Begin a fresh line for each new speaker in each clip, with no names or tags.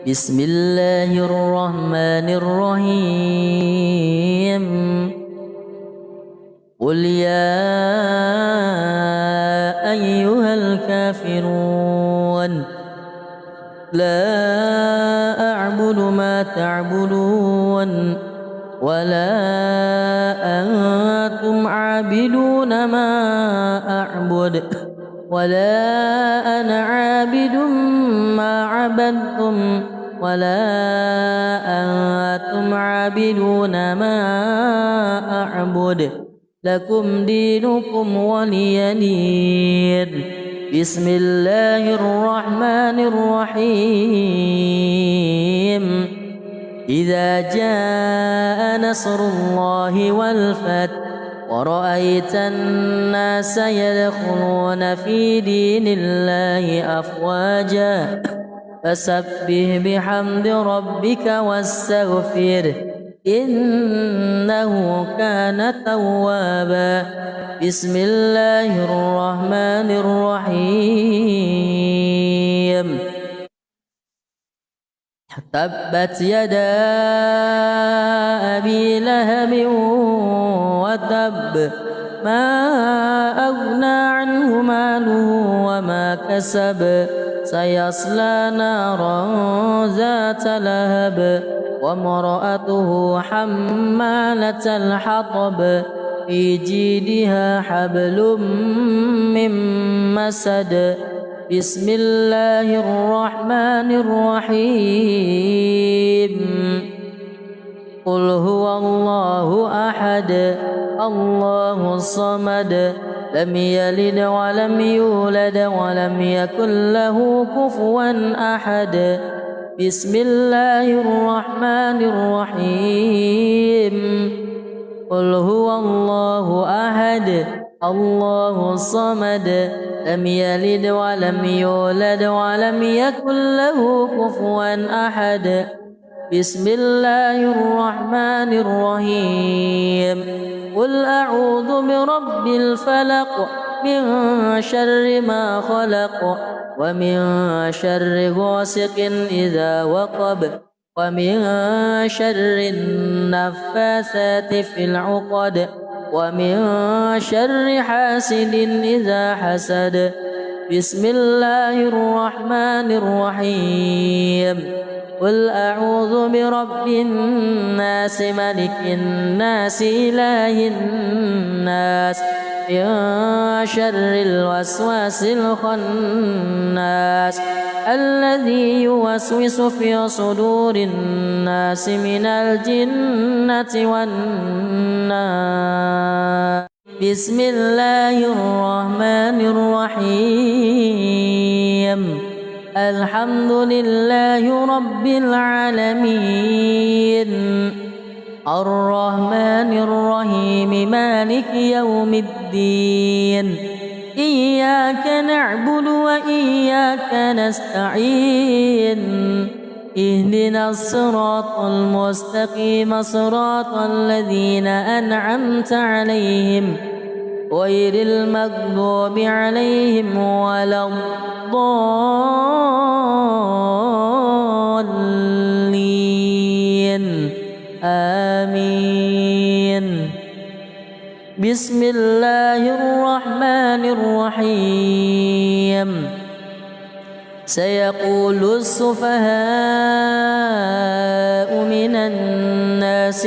بسم الله الرحمن الرحيم قل يا أيها الكافرون لا أعبد ما تعبدون ولا أنتم عابدون ما أعبد ولا أنا عابد ما عبدتم ولا أنتم عابدون ما أعبد لكم دينكم ولي دين. بسم الله الرحمن الرحيم إذا جاء نصر الله والفتح ورأيت الناس يدخلون في دين الله أفواجا فسبح بحمد ربك واستغفره إنه كان توابا. بسم الله الرحمن الرحيم تبت يدا أبي لهب وتب ما أغنى عنه ماله وما كسب سيصلى نارا ذات لهب وامرأته حمالة الحطب في جيدها حبل من مسد. بسم الله الرحمن الرحيم قل هو الله أحد الله الصمد لم يلد ولم يولد ولم يكن له كفوا أحد. بسم الله الرحمن الرحيم قل هو الله أحد الله الصمد لم يلد ولم يولد ولم يكن له كفوا أحد. بسم الله الرحمن الرحيم قل أعوذ برب الفلق من شر ما خلق ومن شر غاسق إذا وقب ومن شر النفاثات في العقد ومن شر حاسد إذا حسد. بسم الله الرحمن الرحيم قل أعوذ برب الناس ملك الناس إله الناس من شر الوسواس الخناس الذي يوسوس في صدور الناس من الجنة والناس. بسم الله الرحمن الرحيم الحمد لله رب العالمين الرحمن الرحيم مالك يوم الدين إياك نعبد وإياك نستعين اهدنا الصراط المستقيم صراط الذين أنعمت عليهم غير المغضوب عليهم ولا الضالين آمين. بسم الله الرحمن الرحيم سيقول السفهاء من الناس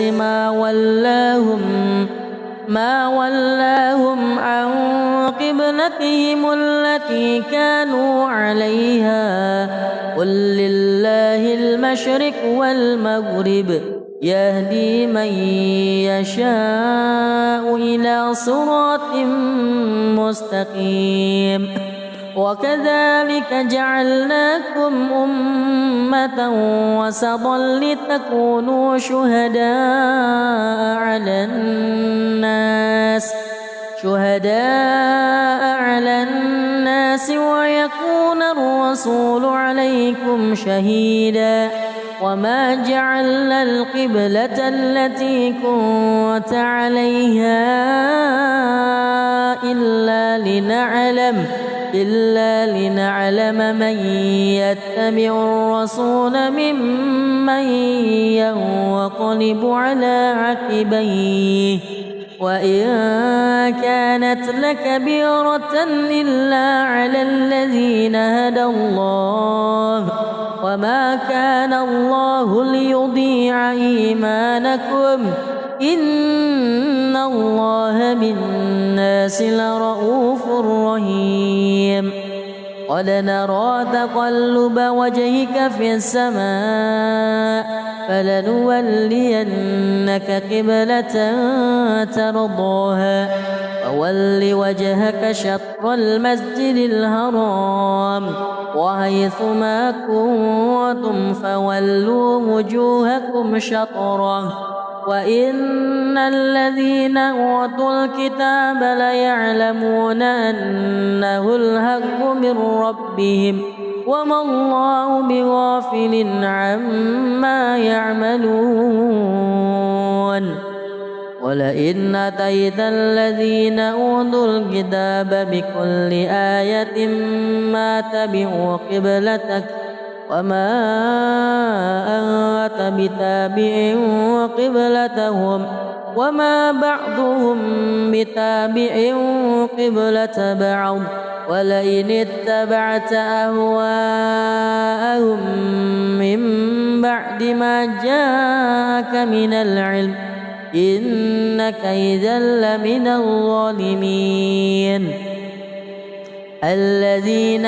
ما ولاهم عن قبلتهم التي كانوا عليها قل لله المشرق والمغرب يهدي من يشاء إلى صراط مستقيم وكذلك جعلناكم أمة وسطا لتكونوا شهداء على الناس ويكون الرسول عليكم شهيدا وما جعلنا القبلة التي كنت عليها إلا لنعلم من يتبع الرسول ممن ينقلب على عقبيه وإن كانت لكبيرة إلا على الذين هدى الله وما كان الله ليضيع إيمانكم إن الله بالناس لرؤوف رحيم قد نرى تقلب وجهك في السماء فلنولينك قبلة ترضاها فول وجهك شطر المسجد الحرام وحيث ما كنتم فولوا وجوهكم شطره وإن الذين أوتوا الكتاب ليعلمون أنه الحق من ربهم وما الله بغافل عما يعملون ولئن أتيت الذين أوتوا الكتاب بكل آية ما تبعوا قبلتك وما أنت بتابع قبلتهم وما بعضهم بتابع قبلة بعض ولئن اتبعت أهواءهم من بعد ما جاءك من العلم إنك إذا لمن الظالمين الذين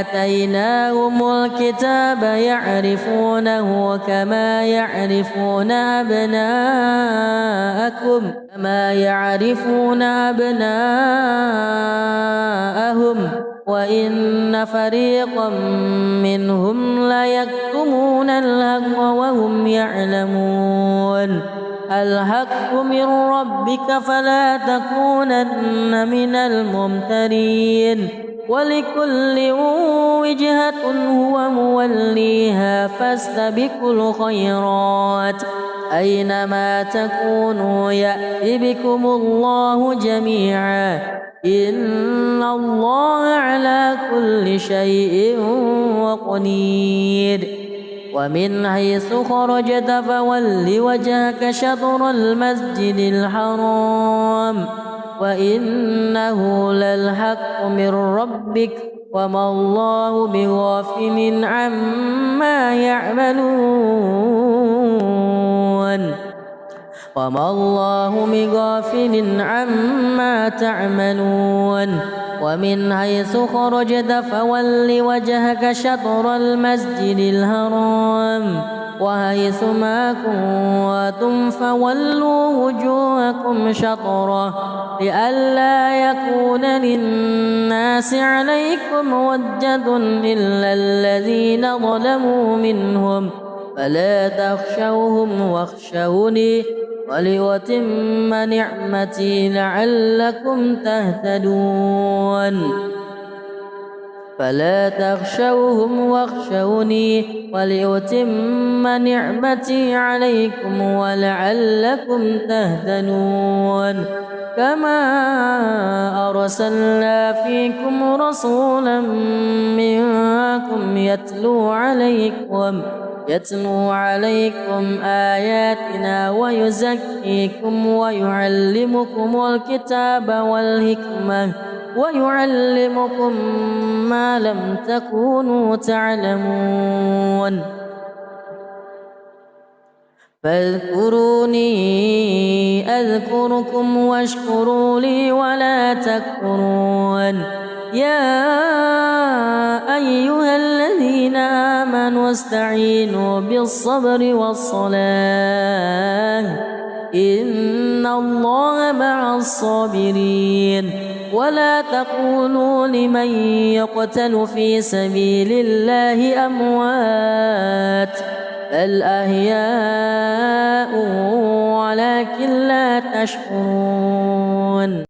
آتيناهم الكتاب يعرفونه كما يعرفون أبناءهم وإن فريقا منهم ليكتمون الحق وهم يعلمون الحق من ربك فلا تكونن من الممترين ولكل وجهة هو موليها فاستبقوا الخيرات أينما تكونوا يأتِ بكم الله جميعا إن الله على كل شيء قدير ومن حيث خرجت فول وجهك شطر المسجد الحرام وإنه للحق من ربك وما الله بغافل عما تعملون ومن حيث خرجت فول وجهك شطر المسجد الحرام وحيث ما كنتم فولوا وجوهكم شطره لئلا يكون للناس عليكم حجة إلا الذين ظلموا منهم فلا تخشوهم واخشوني ولأتم نعمتي لعلكم تهتدون فلا تخشوهم واخشوني ولأتم نعمتي عليكم ولعلكم تهتدون كما أرسلنا فيكم رسولا منكم يتلو عليكم آياتنا ويزكيكم ويعلمكم الكتاب والحكمة ويعلمكم ما لم تكونوا تعلمون فاذكروني أذكركم واشكروا لي ولا تكفرون يا أيها الذين آمنوا استعينوا بالصبر والصلاة إن الله مع الصابرين ولا تقولوا لمن يقتل في سبيل الله أموات بل أحياء ولكن لا تشكرون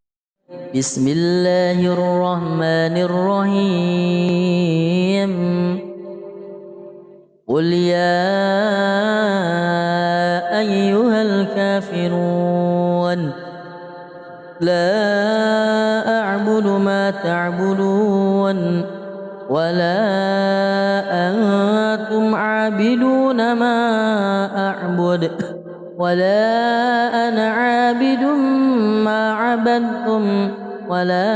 بسم الله الرحمن الرحيم قل يا أيها الكافرون لا أعبد ما تعبدون ولا أنتم عابدون ما أعبد ولا أنا عابد ما عبدتم ولا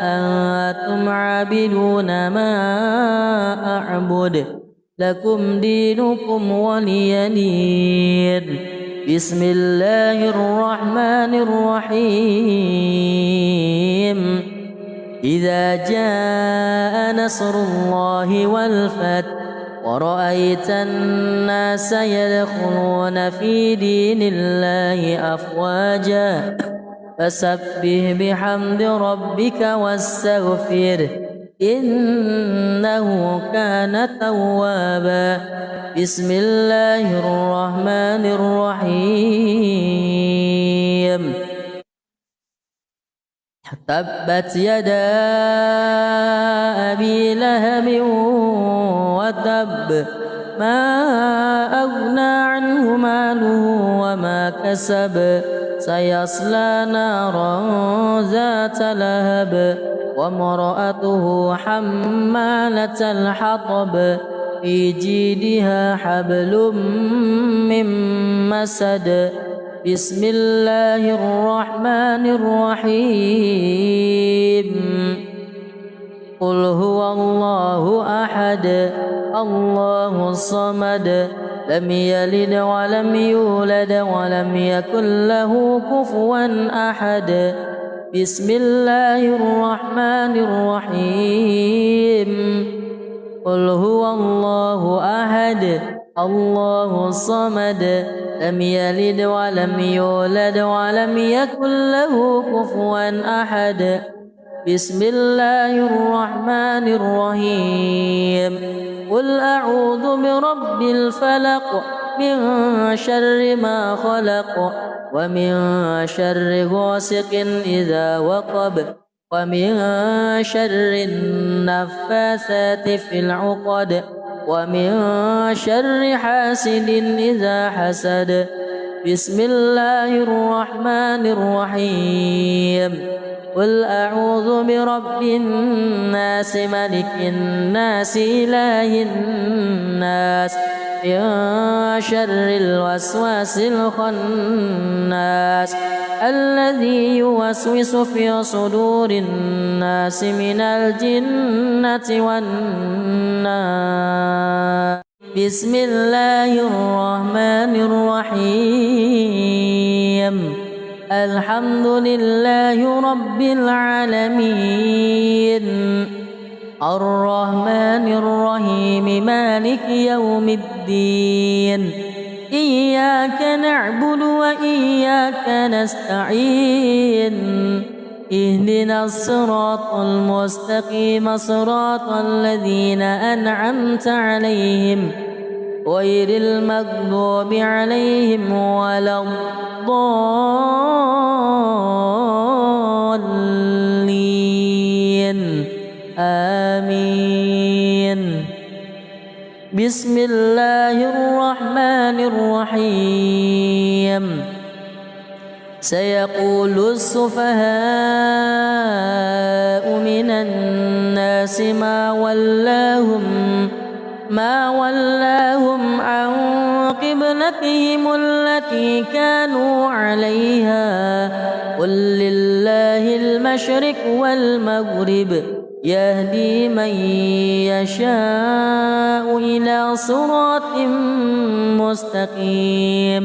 أنتم عابدون ما أعبد لكم دينكم ولي دين. بسم الله الرحمن الرحيم إذا جاء نصر الله والفتح ورأيت الناس يدخلون في دين الله أفواجا فسبح بحمد ربك واستغفره إنه كان توابا. بسم الله الرحمن الرحيم تبت يدا أبي لهب وتب ما أغنى عنه ماله وما كسب سيصلى نارا ذات لهب وامرأته حمالة الحطب في جيدها حبل من مسد. بسم الله الرحمن الرحيم قل هو الله أحد الله الصمد لم يلد ولم يولد ولم يكن له كفوا أحد. بسم الله الرحمن الرحيم قل هو الله أحد الله الصمد لم يلد ولم يولد ولم يكن له كفوا أحد. بسم الله الرحمن الرحيم قل أعوذ برب الفلق من شر ما خلق ومن شر غاسق إذا وقب ومن شر النفاثات في العقد ومن شر حاسد إذا حسد. بسم الله الرحمن الرحيم قل أعوذ برب الناس ملك الناس إله الناس من شر الوسواس الخناس الذي يوسوس في صدور الناس من الجنة والناس. بسم الله الرحمن الرحيم الحمد لله رب العالمين الرحمن الرحيم مالك يوم الدين إياك نعبد وإياك نستعين اهدنا الصراط المستقيم صراط الذين أنعمت عليهم غير المغضوب عليهم ولا الضالين آمين. بسم الله الرحمن الرحيم سيقول السفهاء من الناس ما ولاهم عن قبلتهم التي كانوا عليها قل لله المشرق والمغرب يهدي من يشاء إلى صراط مستقيم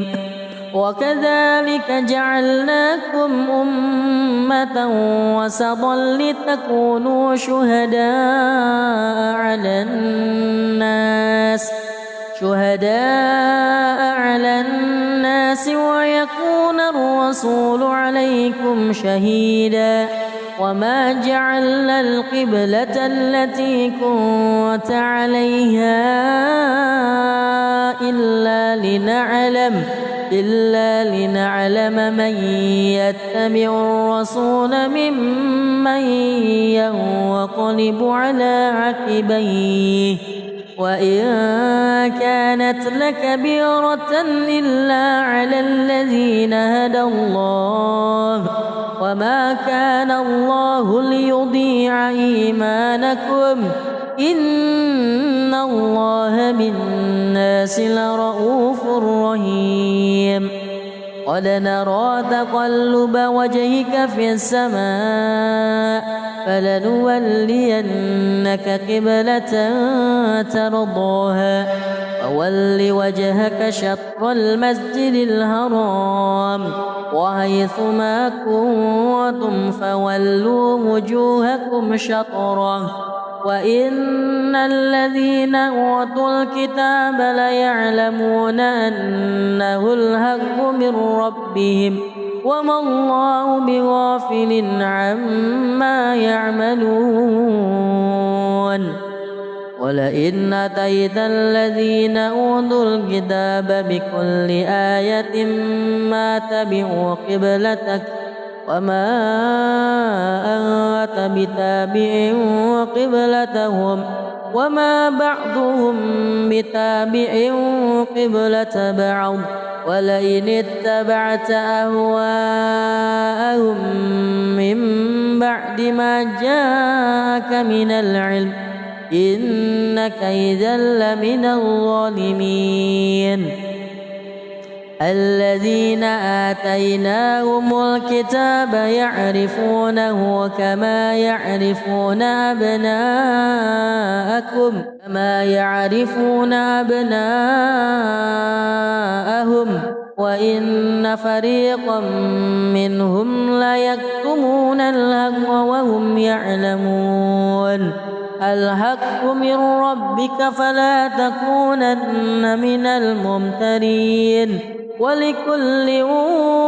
وكذلك جعلناكم أمة وسطا لتكونوا شهداء على الناس ويكون الرسول عليكم شهيدا وما جعلنا القبلة التي كنت عليها إلا لنعلم من يتبع الرسول ممن ينقلب على عقبيه وإن كان كانت لكبيرة إلا على الذين هدى الله وما كان الله ليضيع إيمانكم إن الله بالناس لرؤوف رحيم قد نرى تقلب وجهك في السماء فلنولينك قبلة ترضاها فول وجهك شطر المسجد الحرام وحيث ما كنتم فولوا وجوهكم شطره وإن الذين أوتوا الكتاب ليعلمون أنه الحق من ربهم وما الله بغافل عما يعملون ولئن أتيت الذين أوتوا الكتاب بكل آية ما تبعوا قبلتك وما أنت بتابع قبلتهم وما بعضهم بتابع قبلة بعض ولئن اتبعت أهواءهم من بعد ما جاءك من العلم إنك إذا لمن الظالمين الذين آتيناهم الكتاب يعرفونه كما يعرفون أبناءهم وإن فريقا منهم ليكتمون الحق وهم يعلمون الحق من ربك فلا تكونن من الممترين ولكل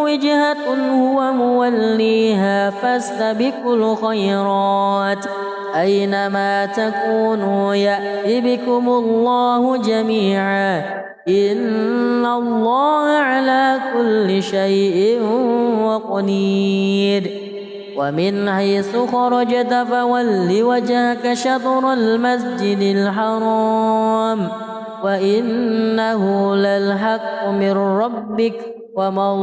وجهة هو موليها فاستبقوا الخيرات أينما تكونوا يأتي بكم الله جميعا إن الله على كل شيء قدير ومن حيث خرجت فول وجهك شطر المسجد الحرام وإنه للحق من ربك وما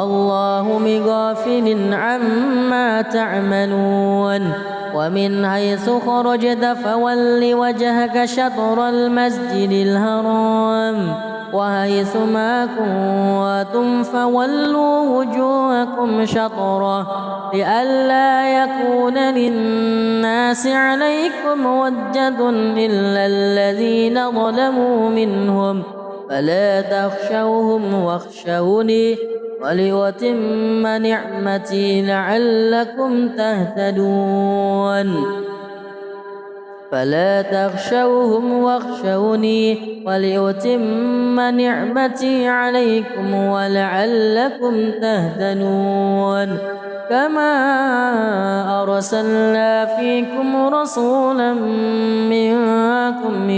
الله بغافل عما تعملون ومن حيث خرجت فول وجهك شطر المسجد الحرام وحيث ما كنتم فولوا وجوهكم شطره لئلا يكون للناس عليكم حجة إلا الذين ظلموا منهم فلا تخشوهم واخشوني ولأتم نعمتي لعلكم تهتدون فلا تخشوهم واخشوني ولأتم نعمتي عليكم ولعلكم تهتدون كما أرسلنا فيكم رسولا منكم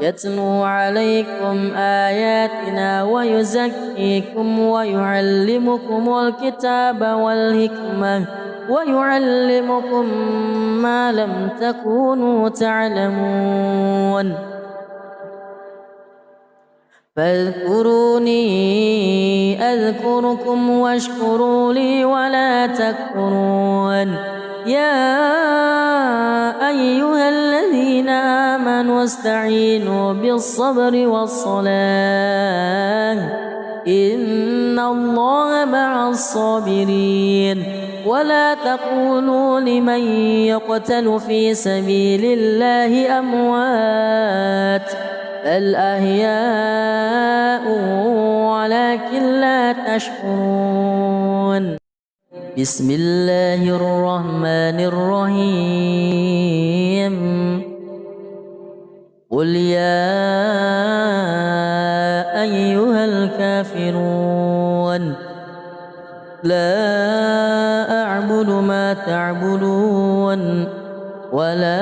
يتلو عليكم آياتنا ويزكيكم ويعلمكم الكتاب والحكمة ويعلمكم ما لم تكونوا تعلمون فاذكروني أذكركم واشكروا لي ولا تكفرون يا أيها الذين آمنوا استعينوا بالصبر والصلاة إن الله مع الصابرين ولا تقولوا لمن يقتل في سبيل الله أموات بل أحياء ولكن لا تشعرون بسم الله الرحمن الرحيم قل يا أيها الكافرون لا أعبد ما تعبدون ولا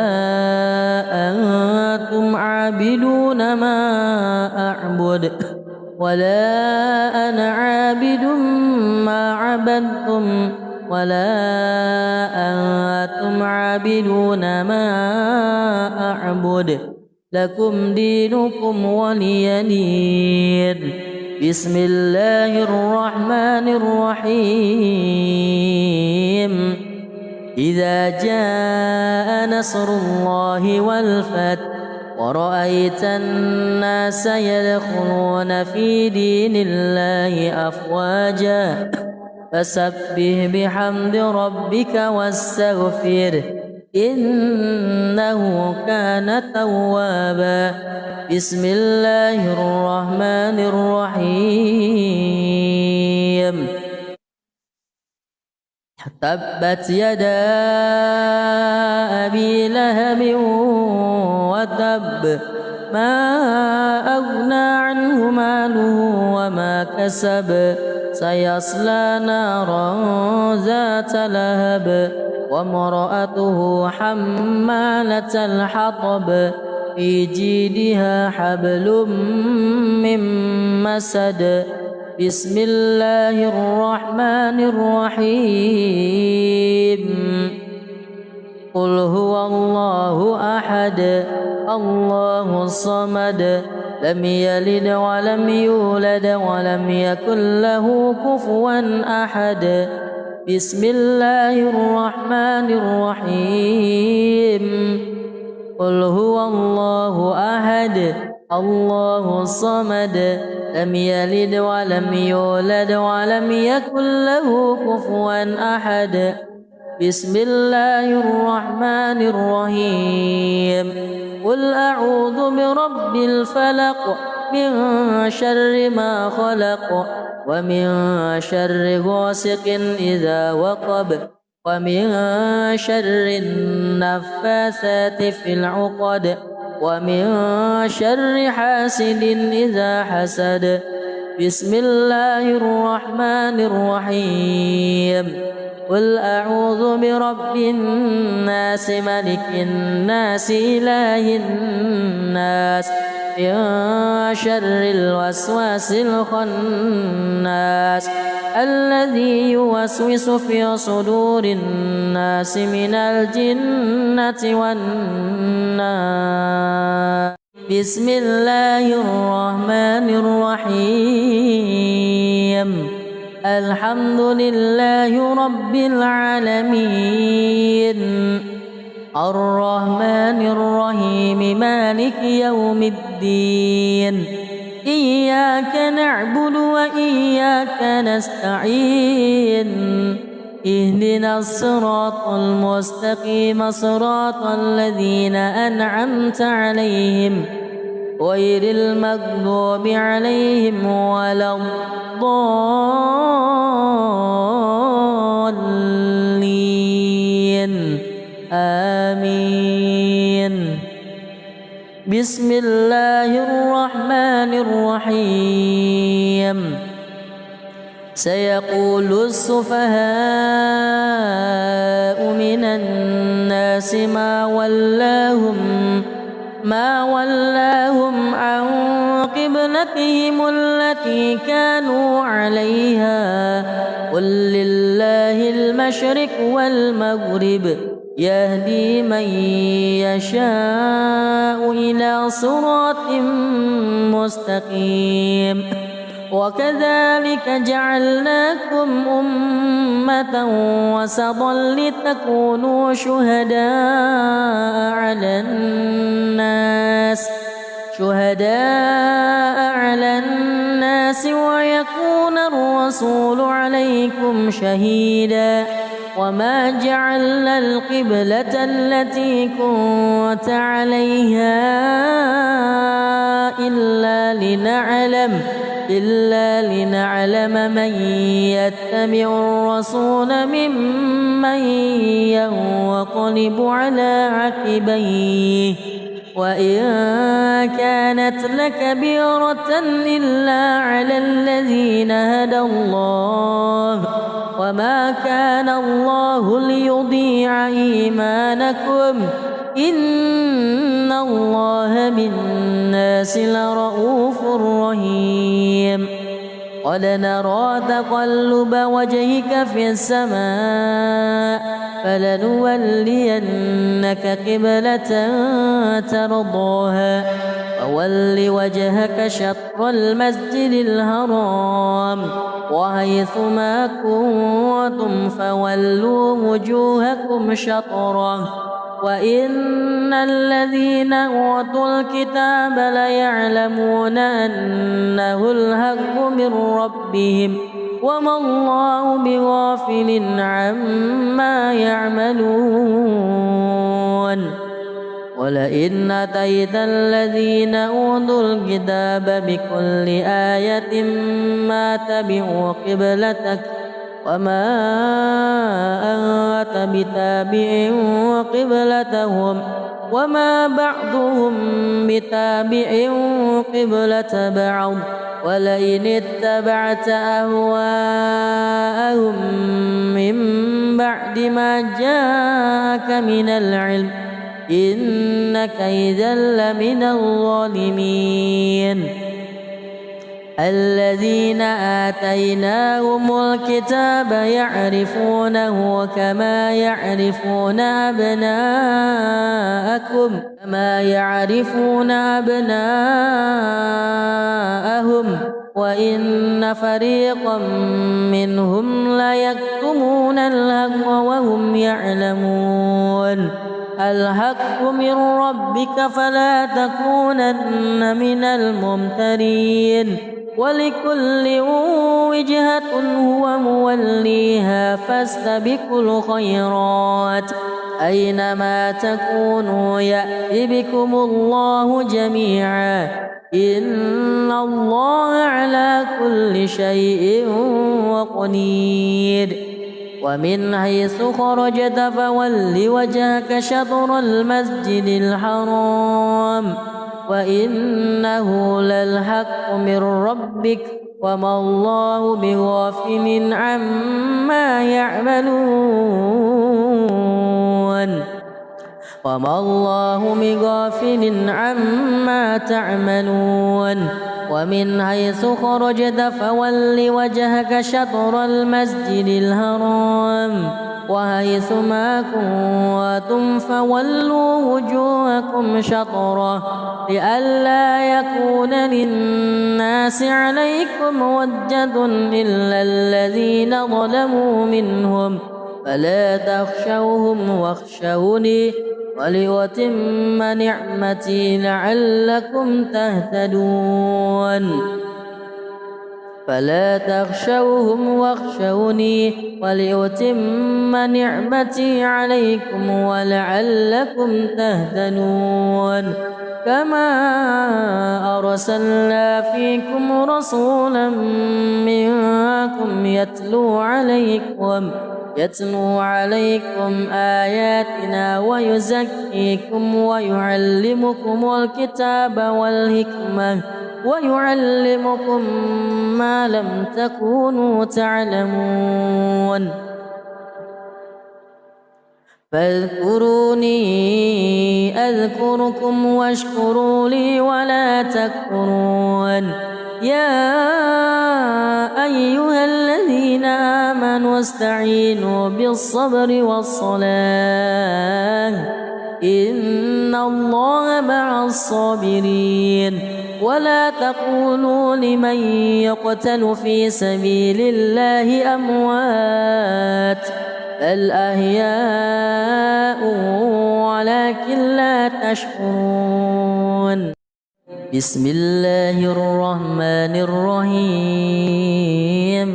أنتم عابدون ما أعبد ولا أنا عابد ما عبدتم ولا أنتم عابدون ما أعبد لكم دينكم ولي دين. بسم الله الرحمن الرحيم. إذا جاء نصر الله والفتح ورأيت الناس يدخلون في دين الله أفواجا فسبح بحمد ربك واستغفره إنه كان توابا. بسم الله الرحمن الرحيم. تبت يدا أبي لهب وتب ما أغنى عنه ماله وما كسب سيصلى نارا ذات لهب وامرأته حمالة الحطب في جيدها حبل من مسد. بسم الله الرحمن الرحيم. قل هو الله أحد الله الصمد لم يلد ولم يولد ولم يكن له كفوا أحد. بسم الله الرحمن الرحيم. قل هو الله أحد الله الصمد لم يلد ولم يولد ولم يكن له كفوا أحد. بسم الله الرحمن الرحيم. قل أعوذ برب الفلق من شر ما خلق ومن شر غاسق إذا وقب ومن شر النفاثات في العقد ومن شر حاسد إذا حسد. بسم الله الرحمن الرحيم. قل أعوذ برب الناس ملك الناس إله الناس من شر الوسواس الخناس الذي يوسوس في صدور الناس من الجنة والناس. بسم الله الرحمن الرحيم. الحمد لله رب العالمين الرحمن الرحيم مالك يوم الدين إياك نعبد وإياك نستعين اهدنا الصراط المستقيم صراط الذين أنعمت عليهم غير المغضوب عليهم ولا الضالين آمين. بسم الله الرحمن الرحيم. سيقول السفهاء من الناس ما ولاهم عن قبلتهم التي كانوا عليها قل لله المشرق والمغرب يهدي من يشاء إلى صراط مستقيم. وكذلك جعلناكم أمة وسطا لتكونوا شهداء على الناس ويكون الرسول عليكم شهيدا. وما جعلنا القبلة التي كنت عليها إلا لنعلم من يتبع الرسول ممن ينقلب على عقبيه وإن كانت لكبيرة إلا على الذين هدى الله وما كان الله ليضيع إيمانكم إن الله بالناس لرؤوف رحيم. قد نرى تقلب وجهك في السماء فلنولينك قبلة ترضاها فول وجهك شطر المسجد الحرام وحيث ما كنتم فولوا وجوهكم شطره وإن الذين أوتوا الكتاب ليعلمون أنه الحق من ربهم وما الله بغافل عما يعملون ولئن أتيت الذين أوتوا الكتاب بكل آية ما تبعوا قبلتك وما أنت بتابع قبلتهم وما بعضهم بتابع قبلة بعض ولئن اتبعت أهواءهم من بعد ما جاءك من العلم إنك إذا لمن الظالمين الذين آتيناهم الكتاب يعرفونه كما يعرفون أبناءهم وإن فريقا منهم ليكتمون الحق وهم يعلمون الحق من ربك فلا تكونن من الممترين ولكل وجهة هو موليها فاستبقوا الخيرات أينما تكونوا يأتي بكم الله جميعا إن الله على كل شيء قدير ومن حيث خرجت فول وجهك شطر المسجد الحرام وإنه للحق من ربك وما الله بغافل عما تعملون ومن حيث خرجت فول وجهك شطر المسجد الحرام وحيث ما كنتم فولوا وجوهكم شطره لئلا يكون للناس عليكم حجة إلا الذين ظلموا منهم فلا تخشوهم واخشوني ولأتم نعمتي لعلكم تهتدون فلا تخشوهم واخشوني ولأتم نعمتي عليكم ولعلكم تهتدون كما أرسلنا فيكم رسولا منكم يتلو عليكم آياتنا ويزكيكم ويعلمكم الكتاب والحكمة ويعلمكم ما لم تكونوا تعلمون فاذكروني أذكركم واشكروا لي ولا تكفرون يا أيها الذين آمنوا استعينوا بالصبر والصلاة إن الله مع الصابرين ولا تقولوا لمن يقتل في سبيل الله أموات بل أحياء ولكن لا تشعرون بسم الله الرحمن الرحيم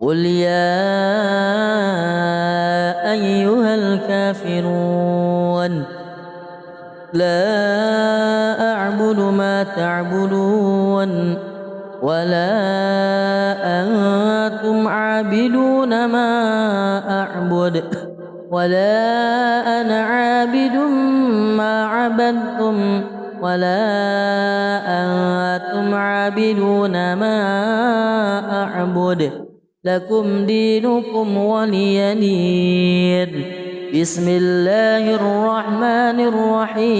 قل يا أيها الكافرون لا أعبد ما تعبدون ولا أنتم عابدون ما أعبد ولا أنا عابد ما عبدتم ولا أنتم عابدون ما أعبد لكم دينكم ولي دين بسم الله الرحمن الرحيم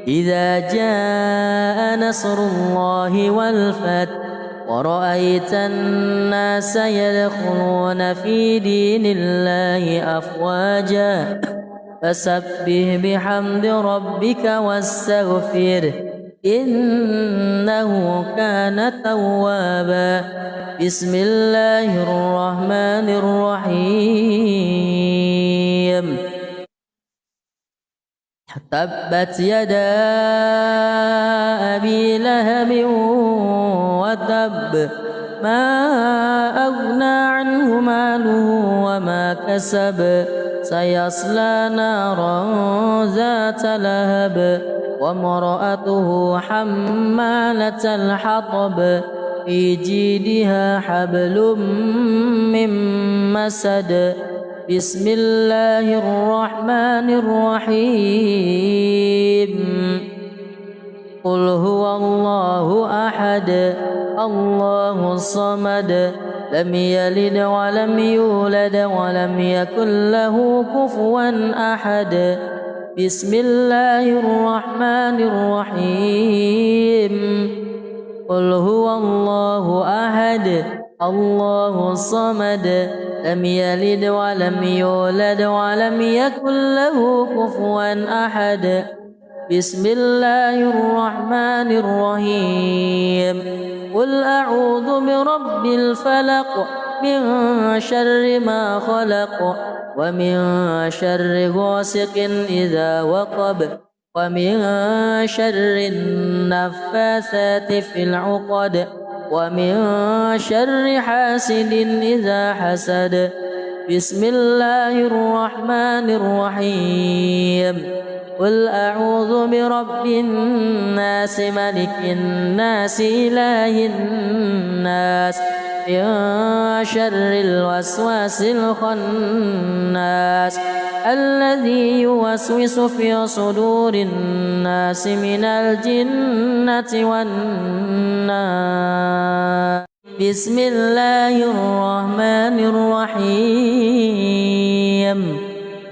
إذا جاء نصر الله والفتح ورأيت الناس يدخلون في دين الله أفواجا فسبح بحمد ربك واستغفره إنه كان توابا بسم الله الرحمن الرحيم تبت يدا أبي لهب وتب ما أغنى عنه ماله وما كسب سيصلى نارا ذات لهب وامرأته حمالة الحطب في جيدها حبل من مسد بسم الله الرحمن الرحيم قل هو الله أحد الله الصمد لم يلد ولم يولد ولم يكن له كفوا أحد بسم الله الرحمن الرحيم قل هو الله أحد الله الصمد لم يلد ولم يولد ولم يكن له كفوا أحد بسم الله الرحمن الرحيم قل أعوذ برب الفلق من شر ما خلق ومن شر غاسق إذا وقب ومن شر النفاثات في العقد ومن شر حاسد إذا حسد بسم الله الرحمن الرحيم قل أعوذ برب الناس ملك الناس إله الناس من شر الوسواس الخناس الذي يوسوس في صدور الناس من الجنة والناس بسم الله الرحمن الرحيم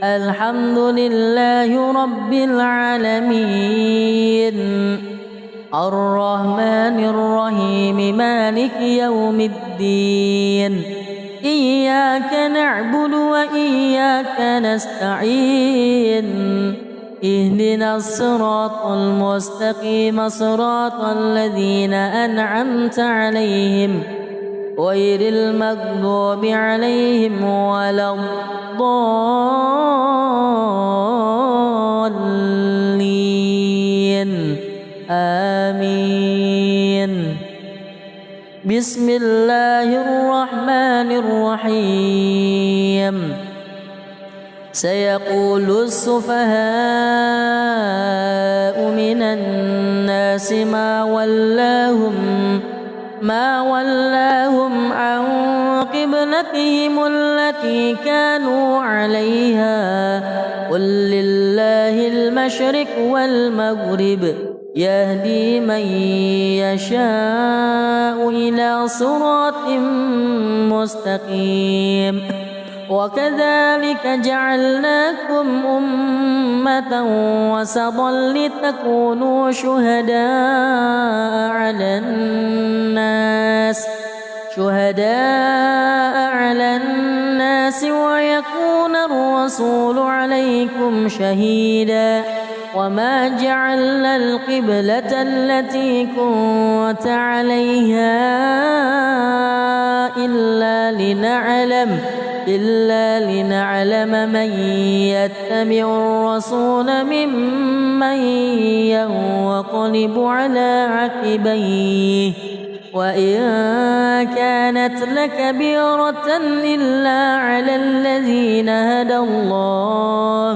الحمد لله رب العالمين الرحمن الرحيم مالك يوم الدين إياك نعبد وإياك نستعين اهدنا الصراط المستقيم صراط الذين أنعمت عليهم غير المغضوب عليهم ولا الضالين آمين بسم الله الرحمن الرحيم سيقول السفهاء من الناس ما ولاهم عن قبلتهم التي كانوا عليها قل لله المشرق والمغرب يهدي من يشاء إلى صراط مستقيم وكذلك جعلناكم أمة وسطا لتكونوا شهداء على الناس ويكون الرسول عليكم شهيدا وما جعلنا القبلة التي كنت عليها إلا لنعلم من يتبع الرسول ممن ينقلب على عقبيه وإن كانت لكبيرة إلا على الذين هدى الله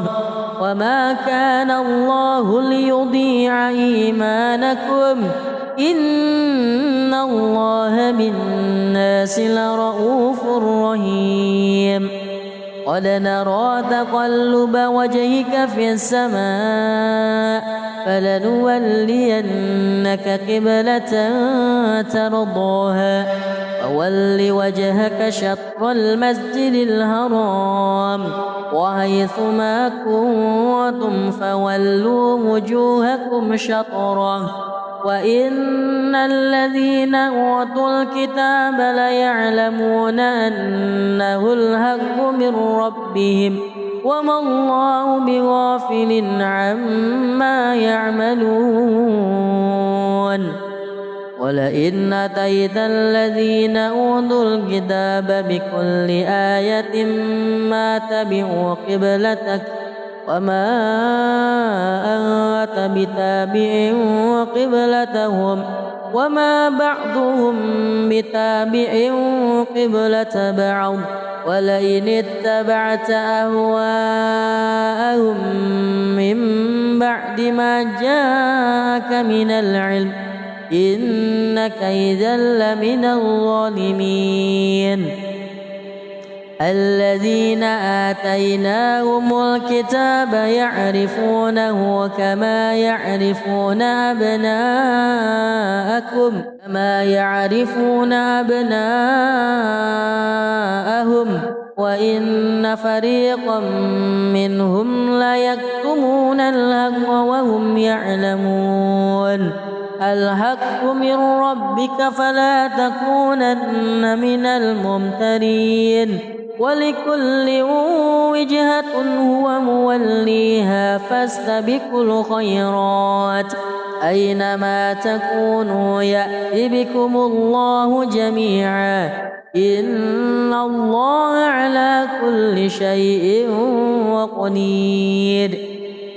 وما كان الله ليضيع إيمانكم إن الله بالناس لرؤوف رحيم قد نرى تقلب وجهك في السماء فلنولينك قبلة ترضاها فول وجهك شطر المسجد الحرام وحيث ما كنتم فولوا وجوهكم شطره وإن الذين أوتوا الكتاب ليعلمون أنه الحق من ربهم وما الله بغافل عما يعملون ولئن أتيت الذين أوتوا الكتاب بكل آية ما تبعوا قبلتك وما أنت بتابع قبلتهم وما بعضهم بتابع قبلة بعض ولئن اتبعت أهواءهم من بعد ما جاءك من العلم إنك إذا لمن الظالمين الذين آتيناهم الكتاب يعرفونه كما يعرفون أبناءهم وإن فريقا منهم ليكتمون الحق وهم يعلمون الحق من ربك فلا تكونن من الممترين ولكل وجهة هو موليها فاستبقوا الخيرات أينما تكونوا يأت بكم الله جميعا إن الله على كل شيء قدير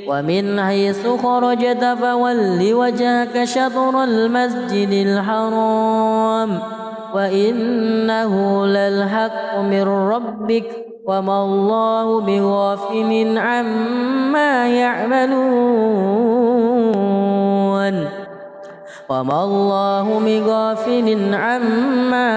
ومن حيث خرجت فول وجهك شطر المسجد الحرام وإنه للحق من ربك وما الله بغافل عما يعملون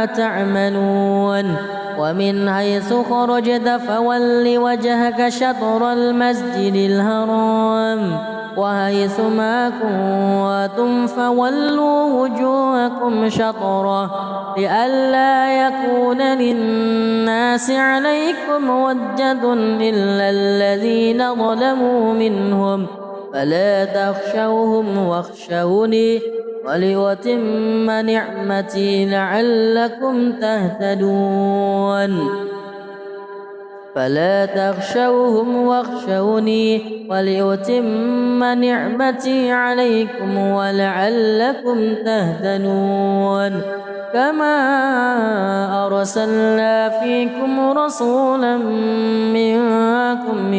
تعملون ومن حيث خرجت فول وجهك شطر المسجد الحرام وحيث ما كنتم فولوا وجوهكم شطره لئلا يكون للناس عليكم حجة إلا الذين ظلموا منهم فلا تخشوهم واخشوني ولأتم نعمتي لعلكم تهتدون فلا تخشوهم واخشوني ولأتم نعمتي عليكم ولعلكم تهتدون كما أرسلنا فيكم رسولا منكم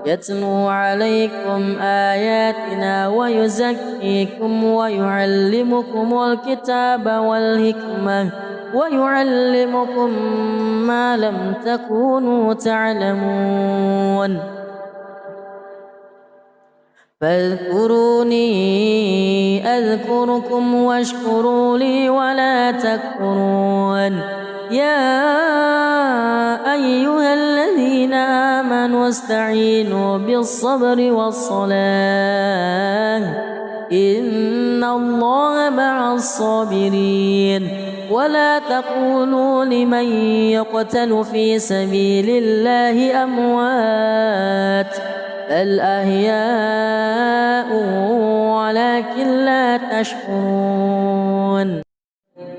يتلو عليكم آياتنا ويزكيكم ويعلمكم الكتاب والحكمة ويعلمكم ما لم تكونوا تعلمون فاذكروني أذكركم واشكروا لي ولا تكفرون يا أيها الذين آمنوا استعينوا بالصبر والصلاة إن الله مع الصابرين ولا تقولوا لمن يقتل في سبيل الله أموات بل أحياء ولكن لا تشعرون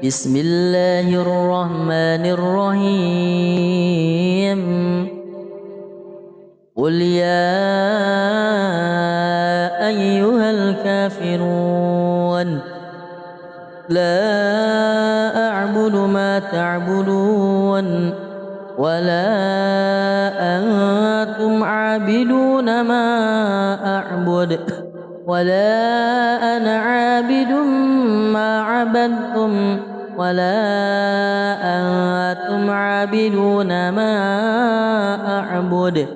بسم الله الرحمن الرحيم قل يا أيها الكافرون لا أعبد ما تعبدون ولا أنتم عابدون ما أعبد ولا أنا عابد ما عبدتم ولا أنتم عابدون ما أعبد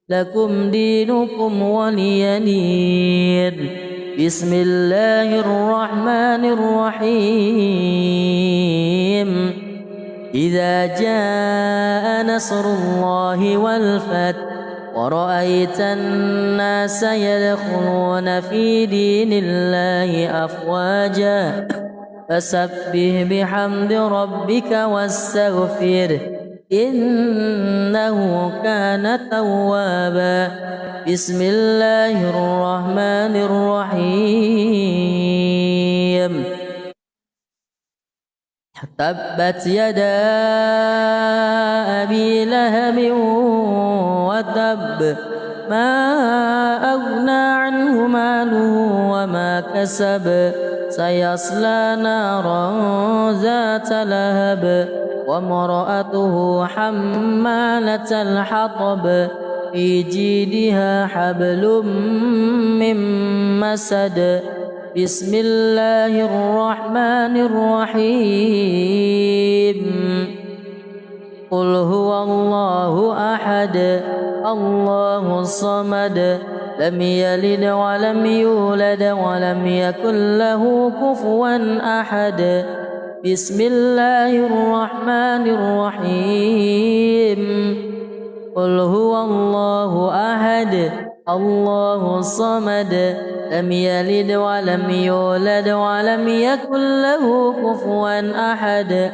لكم دينكم ولي دين بسم الله الرحمن الرحيم إذا جاء نصر الله والفتح ورأيت الناس يدخلون في دين الله أفواجا فسبح بحمد ربك واستغفره إنه كان توابا بسم الله الرحمن الرحيم تبت يدا أبي لهب وتب ما أغنى عنه ماله وما كسب سيصلى نارا ذات لهب وامرأته حمالة الحطب في جيدها حبل من مسد بسم الله الرحمن الرحيم قل هو الله أحد الله الصمد لم يلد ولم يولد ولم يكن له كفوا أحد بسم الله الرحمن الرحيم قل هو الله أحد الله الصمد لم يلد ولم يولد ولم يكن له كفوا أحد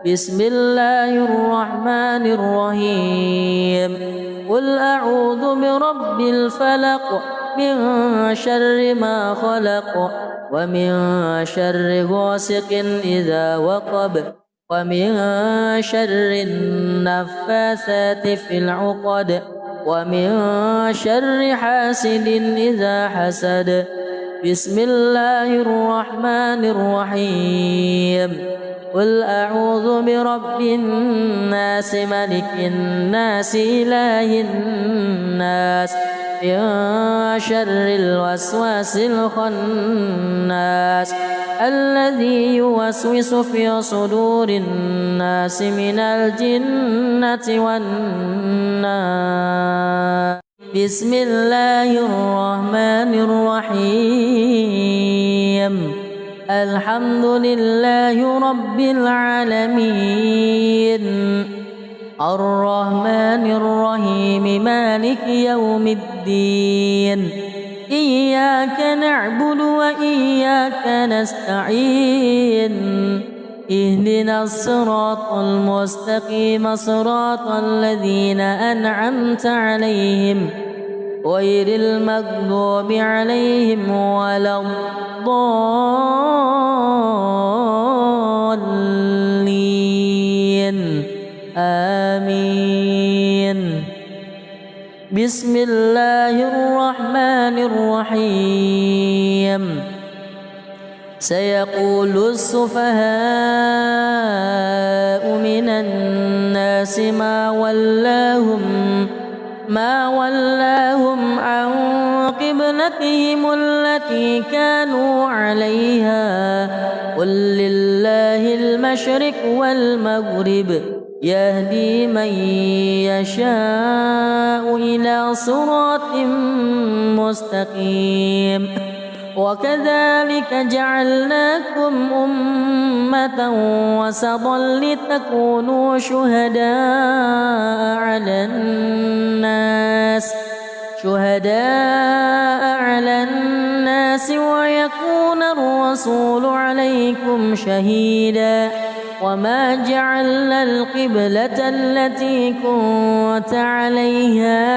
بسم الله الرحمن الرحيم قل أعوذ برب الفلق من شر ما خلق ومن شر غاسق إذا وقب ومن شر النفاثات في العقد ومن شر حاسد إذا حسد بسم الله الرحمن الرحيم قل أعوذ برب الناس ملك الناس إله الناس من شر الوسواس الخناس الذي يوسوس في صدور الناس من الجنة والناس بسم الله الرحمن الرحيم الحمد لله رب العالمين الرحمن الرحيم مالك يوم الدين إياك نعبد وإياك نستعين اهدنا الصراط المستقيم صراط الذين أنعمت عليهم غير المغضوب عليهم ولا الضالين آمين بسم الله الرحمن الرحيم سيقول السفهاء من الناس ما ولاهم عن قبلتهم التي كانوا عليها قل لله المشرق والمغرب يهدي من يشاء إلى صراط مستقيم وكذلك جعلناكم أمة وسطا لتكونوا شهداء على الناس ويكون الرسول عليكم شهيدا وما جعلنا القبلة التي كنت عليها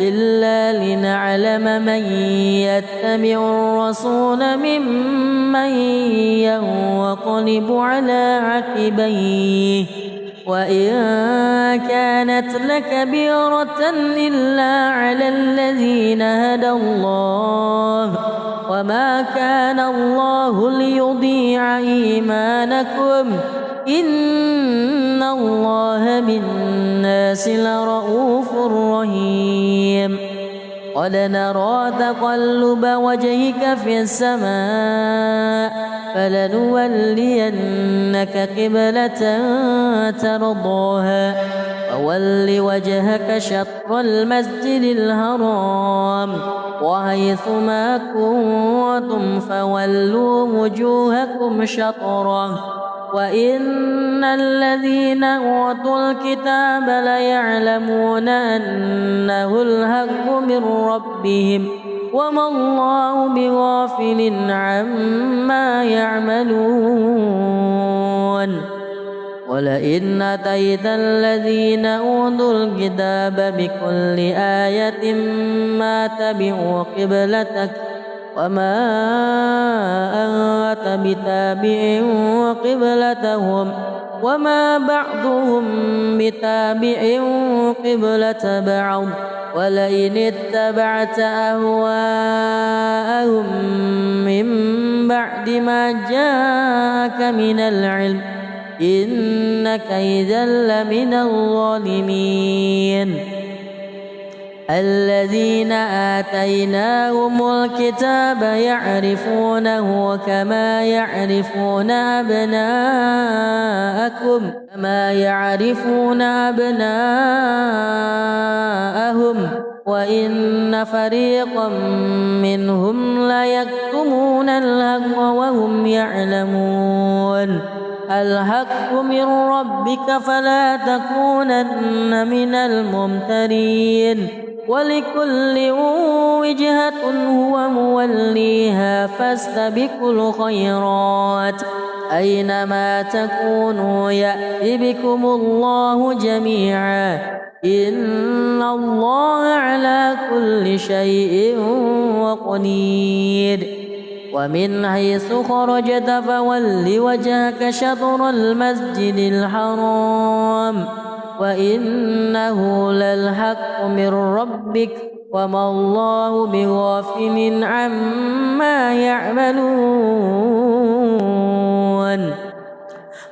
إلا لنعلم من يتبع الرسول ممن ينقلب على عقبيه وإن كانت لكبيرة إلا على الذين هدى الله وما كان الله ليضيع إيمانكم إن الله بالناس لرؤوف رحيم قد نرى تقلب وجهك في السماء فلنولينك قبلة ترضاها فول وجهك شطر المسجد الحرام وحيث ما كنتم فولوا وجوهكم شطره وإن الذين أوتوا الكتاب ليعلمون أنه الحق من ربهم وما الله بغافل عما يعملون ولئن أتيت الذين أوتوا الكتاب بكل آية ما تبعوا قبلتك وما أنت بتابع قبلتهم وما بعضهم بتابع قبلة بعض ولئن اتبعت أهواءهم من بعد ما جاءك من العلم إنك إذا لمن الظالمين الذين آتيناهم الكتاب يعرفونه كما يعرفون أبناءهم وإن فريقا منهم ليكتمون الحق وهم يعلمون الحق من ربك فلا تكونن من الممترين ولكل وجهة هو موليها فاستبقوا الخيرات أينما تكونوا يأت بكم الله جميعا إن الله على كل شيء قدير ومن حيث خرجت فول وجهك شطر المسجد الحرام وإنه للحق من ربك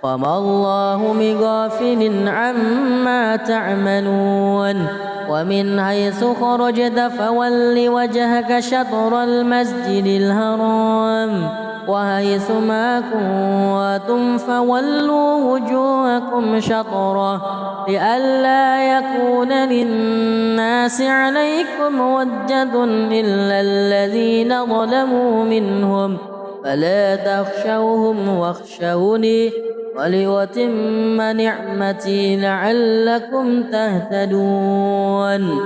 وما الله بغافل عما تعملون ومن حيث خرجت فول وجهك شطر المسجد الحرام وحيث ما كنتم فولوا وجوهكم شطره لئلا يكون للناس عليكم حجة إلا الذين ظلموا منهم فلا تخشوهم واخشوني ولأتم نعمتي لعلكم تهتدون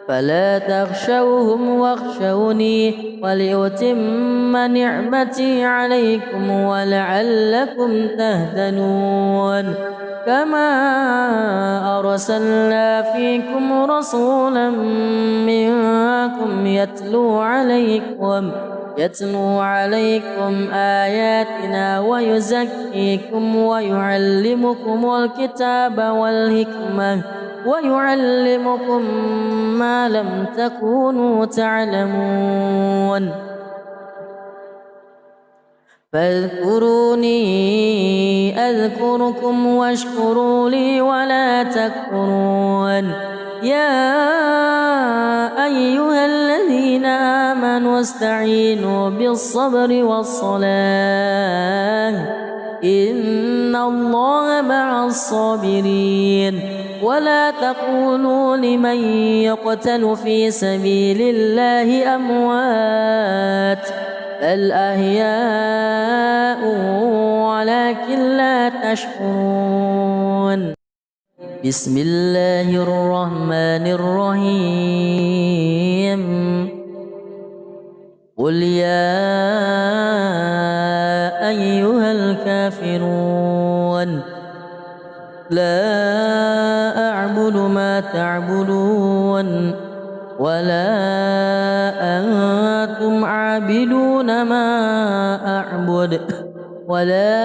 فلا تخشوهم واخشوني ولأتم نعمتي عليكم ولعلكم تهتدون كما أرسلنا فيكم رسولا منكم يتلو عليكم آياتنا ويزكيكم ويعلمكم الكتاب والحكمة ويعلمكم ما لم تكونوا تعلمون فاذكروني أذكركم واشكروا لي ولا تكفرون يا أيها الذين آمنوا استعينوا بالصبر والصلاة إن الله مع الصابرين ولا تقولوا لمن يقتل في سبيل الله أموات بل أحياء ولكن لا تشكرون بسم الله الرحمن الرحيم قل يا أيها الكافرون لا أعبد ما تعبدون ولا أنتم عابدون ما أعبد ولا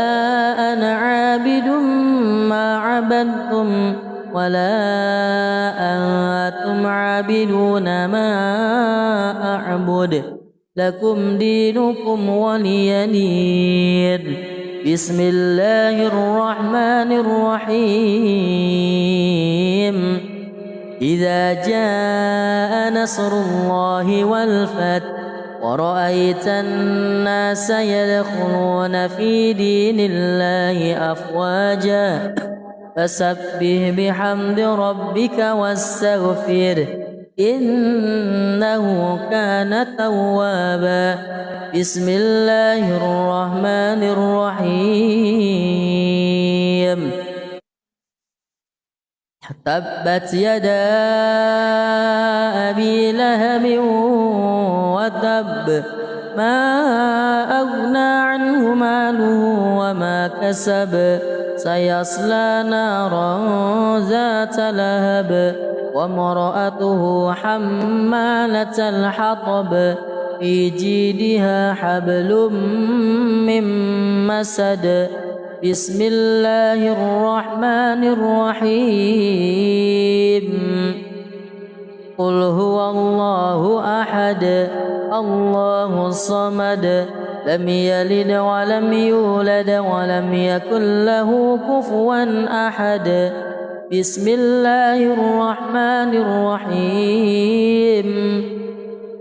أنا عابد ما عبدتم ولا أنتم عابدون ما أعبد لكم دينكم ولي دين بسم الله الرحمن الرحيم إذا جاء نصر الله والفتح ورأيت الناس يدخلون في دين الله أفواجا فسبح بحمد ربك واستغفره إنه كان توابا بسم الله الرحمن الرحيم تبت يدا أبي لهب وتب ما أغنى عنه ماله وما كسب سيصلى نارا ذات لهب وامرأته حمالة الحطب في جيدها حبل من مسد بسم الله الرحمن الرحيم قل هو الله أحد الله الصمد لم يلد ولم يولد ولم يكن له كفوا أحد بسم الله الرحمن الرحيم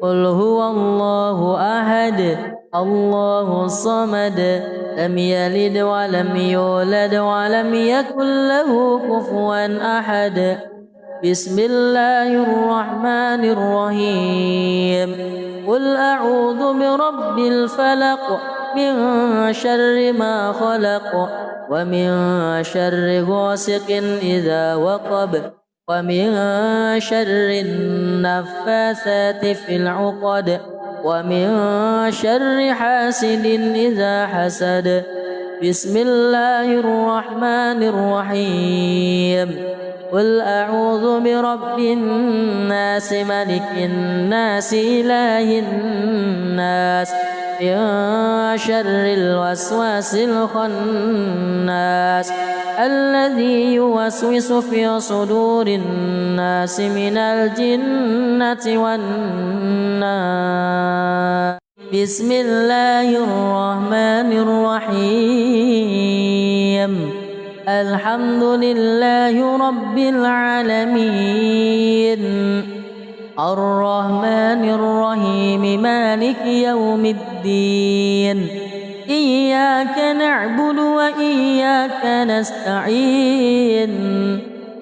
قل هو الله أحد الله الصمد لم يلد ولم يولد ولم يكن له كفوا أحد بسم الله الرحمن الرحيم قل أعوذ برب الفلق من شر ما خلق ومن شر غاسق إذا وقب ومن شر النفاثات في العقد ومن شر حاسد إذا حسد بسم الله الرحمن الرحيم قل أعوذ برب الناس ملك الناس إله الناس من شر الوسواس الخناس الذي يوسوس في صدور الناس من الجنة والناس بسم الله الرحمن الرحيم الحمد لله رب العالمين الرحمن الرحيم مالك يوم الدين إياك نعبد وإياك نستعين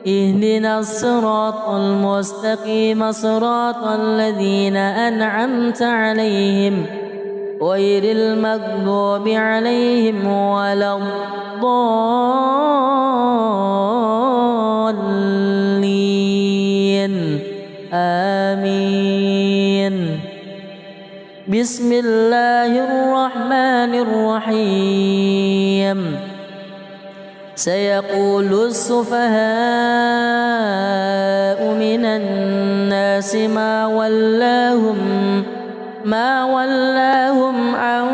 اهدنا الصراط المستقيم صراط الذين أنعمت عليهم غير المغضوب عليهم ولا الضالين آمين بسم الله الرحمن الرحيم سيقول السفهاء من الناس ما ولاهم عن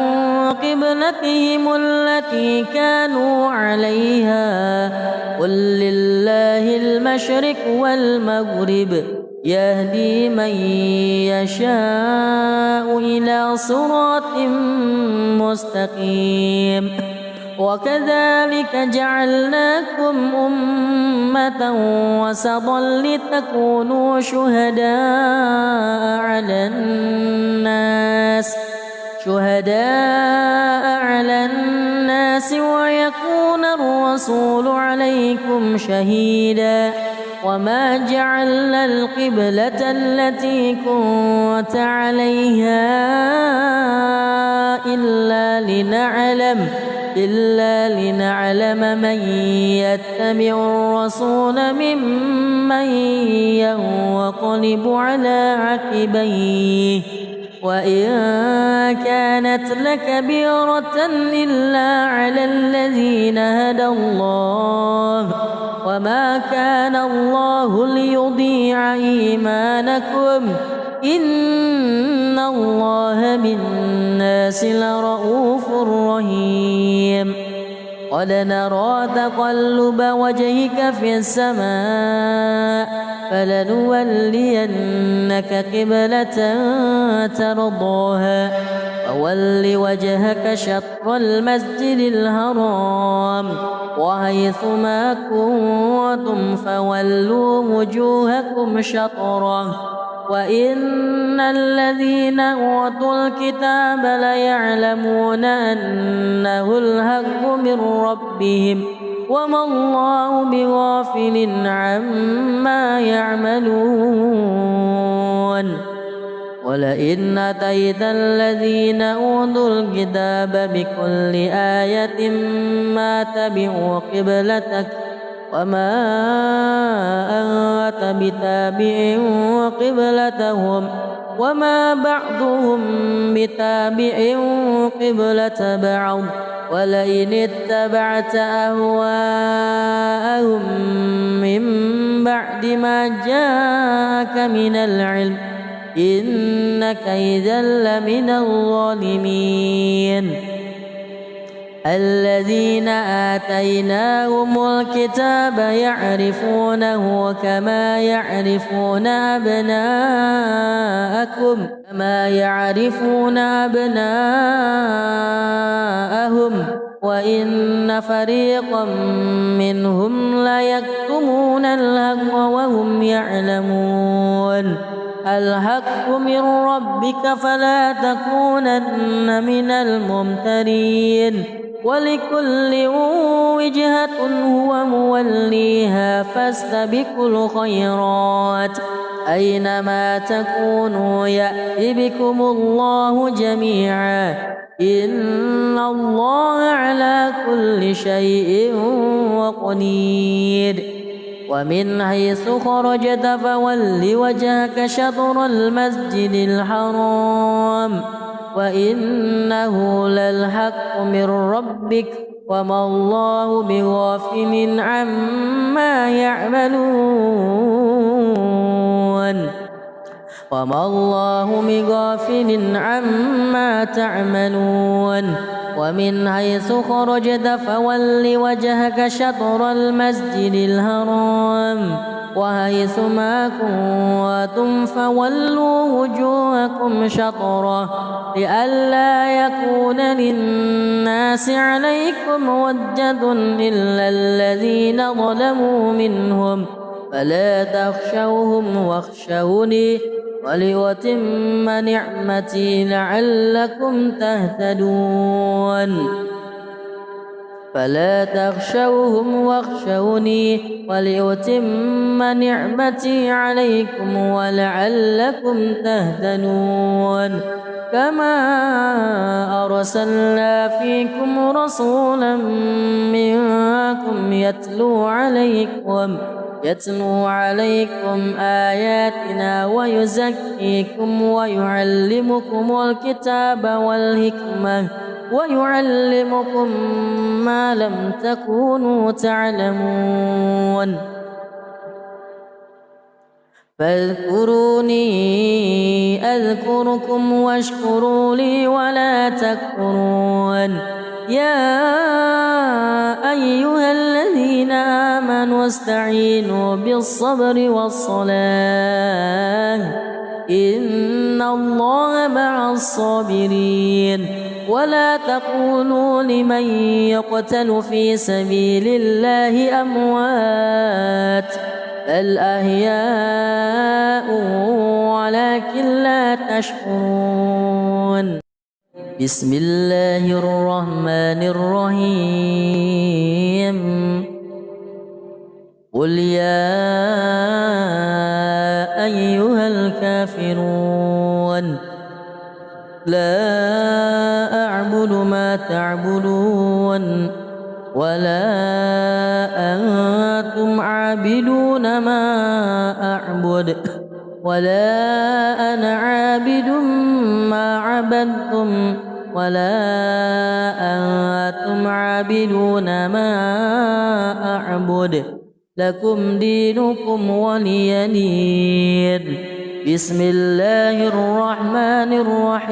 قبلتهم التي كانوا عليها قل لله المشرق والمغرب يهدي من يشاء إلى صراط مستقيم وكذلك جعلناكم أمة وسطا لتكونوا شهداء على الناس ويكون الرسول عليكم شهيدا وما جعلنا القبلة التي كنت عليها إلا لنعلم من يتبع الرسول ممن ينقلب على عقبيه وإن كانت لكبيرة إلا على الذين هدى الله وما كان الله ليضيع إيمانكم إن الله بالناس لرؤوف رحيم قد نرى تقلب وجهك في السماء فلنولينك قبلة ترضاها فول وجهك شطر المسجد الحرام وحيث ما كنتم فولوا وجوهكم شطره وإن الذين أوتوا الكتاب ليعلمون أنه الحق من ربهم وما الله بغافل عما يعملون ولئن أتيت الذين أوتوا الكتاب بكل آية ما تبعوا قبلتك وما أنت بتابع قبلتهم وما بعضهم بتابع قبلة بعض ولئن اتبعت أهواءهم من بعد ما جاءك من العلم إنك إذا لمن الظالمين الذين آتيناهم الكتاب يعرفونه كما يعرفون أبناءهم وإن فريقا منهم ليكتمون الحق وهم يعلمون الحق من ربك فلا تكونن من الممترين ولكل وجهة هو موليها فاستبقوا الخيرات أينما تكونوا يأت بكم الله جميعا إن الله على كل شيء قدير ومن حيث خرجت فول وجهك شطر المسجد الحرام وإنه للحق من ربك وما الله بغافل عما تعملون ومن حيث خرجت فول وجهك شطر المسجد الحرام وحيث ما كنتم فولوا وجوهكم شطره لئلا يكون للناس عليكم حجة إلا الذين ظلموا منهم فلا تخشوهم واخشوني ولأتم نعمتي لعلكم تهتدون فلا تخشوهم واخشوني ولأتم نعمتي عليكم ولعلكم تهتدون كما أرسلنا فيكم رسولا منكم يتلو عليكم آياتنا ويزكيكم ويعلمكم الكتاب والحكمة ويعلمكم ما لم تكونوا تعلمون فاذكروني أذكركم واشكروا لي ولا تكفرون يا أيها الذين آمنوا استعينوا بالصبر والصلاة إن الله مع الصابرين ولا تقولوا لمن يقتل في سبيل الله أموات بل أحياء ولكن لا تشكرون بسم الله الرحمن الرحيم قل يا أيها الكافرون لا أعبد ما تعبدون ولا أنتم عابدون ما أعبد ولا أنا عابد ما عبدتم ولا أنتم عابدون ما أعبد لكم دينكم ولي دين بسم الله الرحمن الرحيم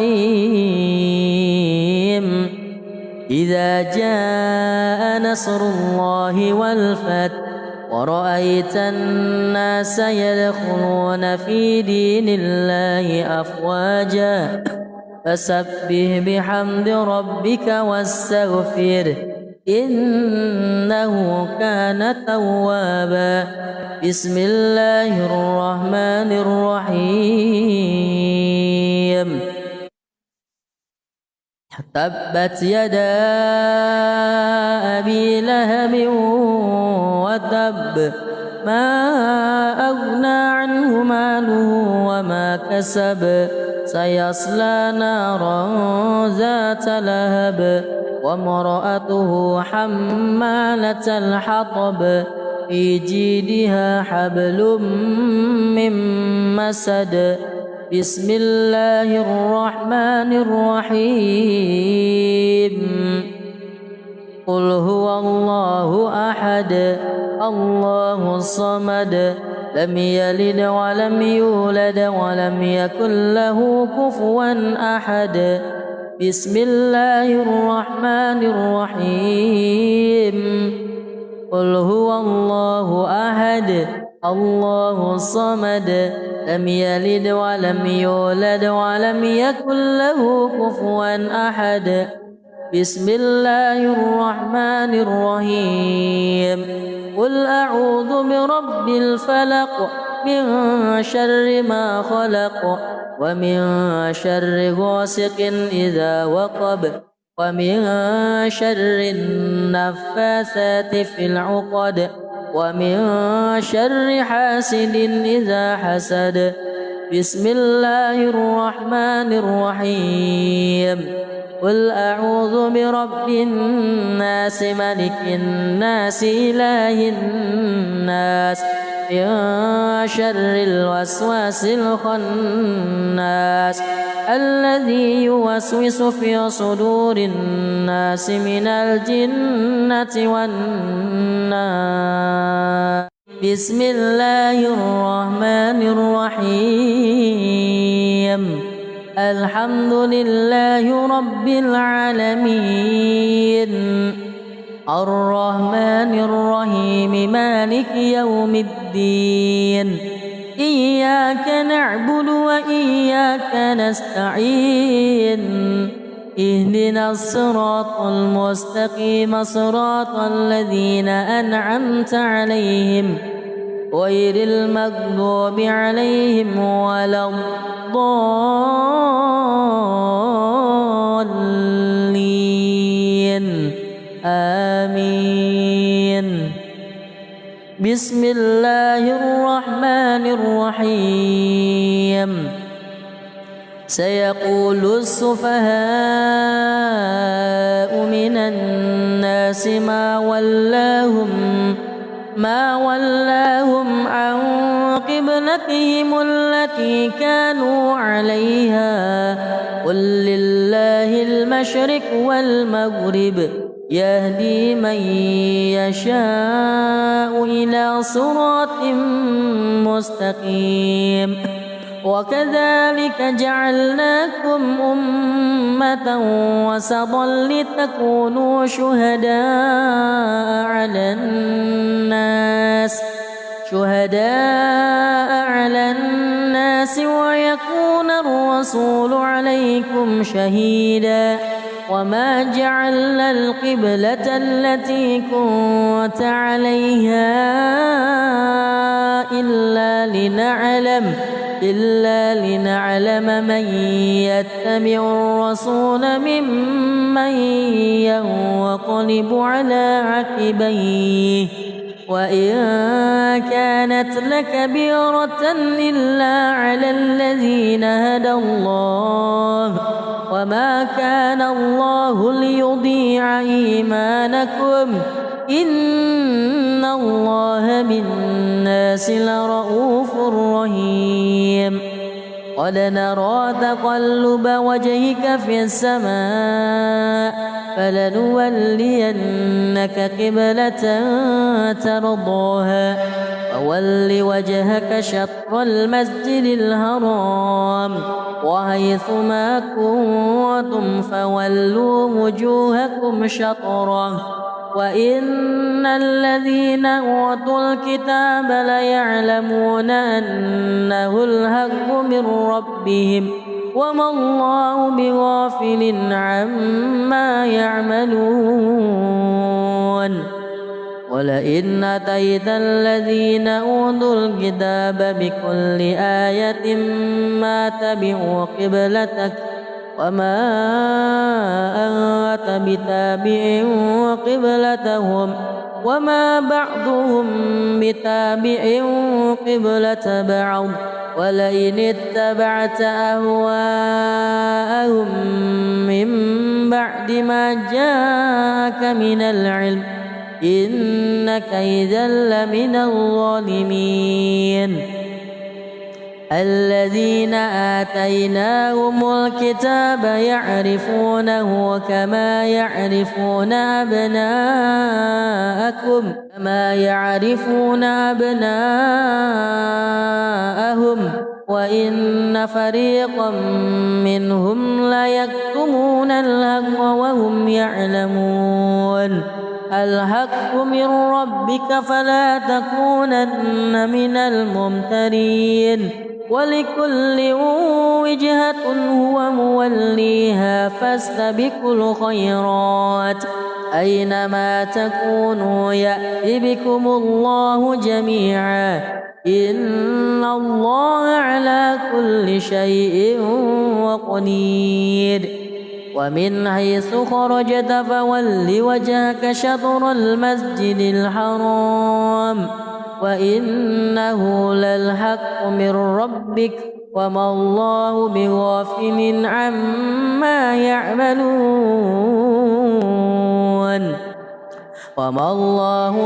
إذا جاء نصر الله والفتح ورأيت الناس يدخلون في دين الله أفواجا فسبح بحمد ربك واستغفره إنه كان توابا بسم الله الرحمن الرحيم تبت يدا أبي لهب وتب ما أغنى عنه ماله وما كسب سيصلى نارا ذات لهب وامرأته حمالة الحطب في جيدها حبل من مسد بسم الله الرحمن الرحيم قل هو الله أحد الله الصمد لم يلد ولم يولد ولم يكن له كفوا أحد بسم الله الرحمن الرحيم قل هو الله أحد الله الصمد لم يلد ولم يولد ولم يكن له كفوا أحد بسم الله الرحمن الرحيم قل أعوذ برب الفلق من شر ما خلق ومن شر غاسق إذا وقب ومن شر النفاثات في العقد ومن شر حاسد إذا حسد بسم الله الرحمن الرحيم قل أعوذ برب الناس ملك الناس إله الناس من شر الوسواس الخناس الذي يوسوس في صدور الناس من الجنة والناس بسم الله الرحمن الرحيم الحمد لله رب العالمين الرحمن الرحيم مالك يوم الدين إياك نعبد وإياك نستعين اهدنا الصراط المستقيم صراط الذين أنعمت عليهم غير المغضوب عليهم ولا الضالين آمين بسم الله الرحمن الرحيم سيقول السفهاء من الناس ما ولاهم عن قبلتهم التي كانوا عليها قل لله المشرق والمغرب يهدي من يشاء إلى صراط مستقيم وكذلك جعلناكم أمة وسطا لتكونوا شهداء على الناس ويكون الرسول عليكم شهيدا وما جعلنا القبلة التي كنت عليها إلا لنعلم من يتبع الرسول ممن ينقلب على عقبيه وإن كانت لكبيرة إلا على الذين هدى الله وما كان الله ليضيع إيمانكم إن الله بالناس لرؤوف رحيم قد نرى تقلب وجهك في السماء فلنولينك قبلة ترضاها فول وجهك شطر المسجد الحرام وحيث ما كنتم فولوا وجوهكم شطره وإن الذين أوتوا الكتاب ليعلمون أنه الحق من ربهم وما الله بغافل عما يعملون ولئن أتيت الذين أوتوا الكتاب بكل آية ما تبعوا قبلتك وما أنت بتابع قبلتهم وما بعضهم بتابع قبلة بعض ولئن اتبعت أهواءهم من بعد ما جاءك من العلم إنك إذا لمن الظالمين الذين آتيناهم الكتاب يعرفونه كما يعرفون أبناءهم وإن فريقا منهم ليكتمون الحق وهم يعلمون الحق من ربك فلا تكونن من الممترين ولكل وجهة هو موليها فاستبقوا الخيرات أينما تكونوا يأت بكم الله جميعا إن الله على كل شيء قدير ومن حيث خرجت فول وجهك شطر المسجد الحرام وإنه للحق من ربك وما الله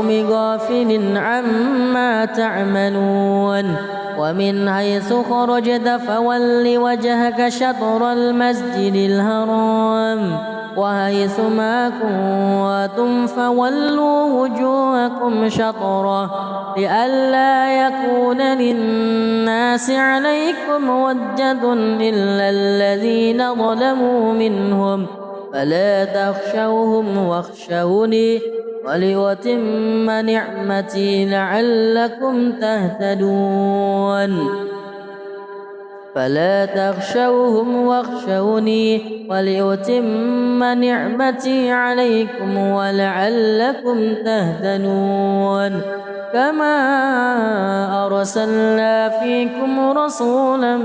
بغافل عما تعملون ومن حيث خرجت فول وجهك شطر المسجد الحرام وحيث ما كنتم فولوا وجوهكم شطره لئلا يكون للناس عليكم حجة إلا الذين ظلموا منهم فلا تخشوهم واخشوني ولأتم نعمتي لعلكم تهتدون فلا تخشوهم واخشوني ولأتم نعمتي عليكم ولعلكم تهتدون كما أرسلنا فيكم رسولا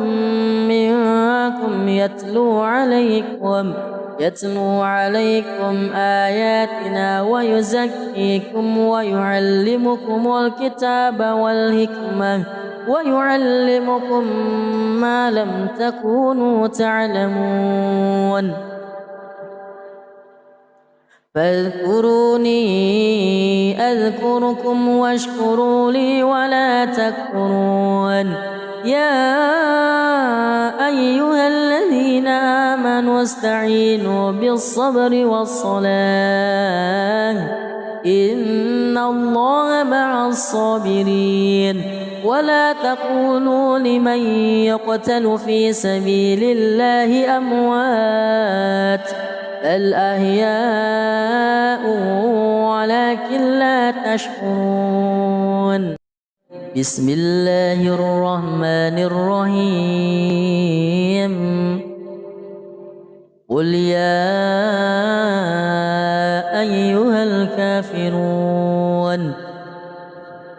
منكم يتلو عليكم آياتنا ويزكيكم ويعلمكم الكتاب والحكمة ويعلمكم ما لم تكونوا تعلمون فاذكروني أذكركم واشكروا لي ولا تكفرون يا أيها الذين آمنوا استعينوا بالصبر والصلاة إن الله مع الصابرين ولا تقولوا لمن يقتل في سبيل الله أموات بل أحياء ولكن لا تشعرون بسم الله الرحمن الرحيم قل يا أيها الكافرون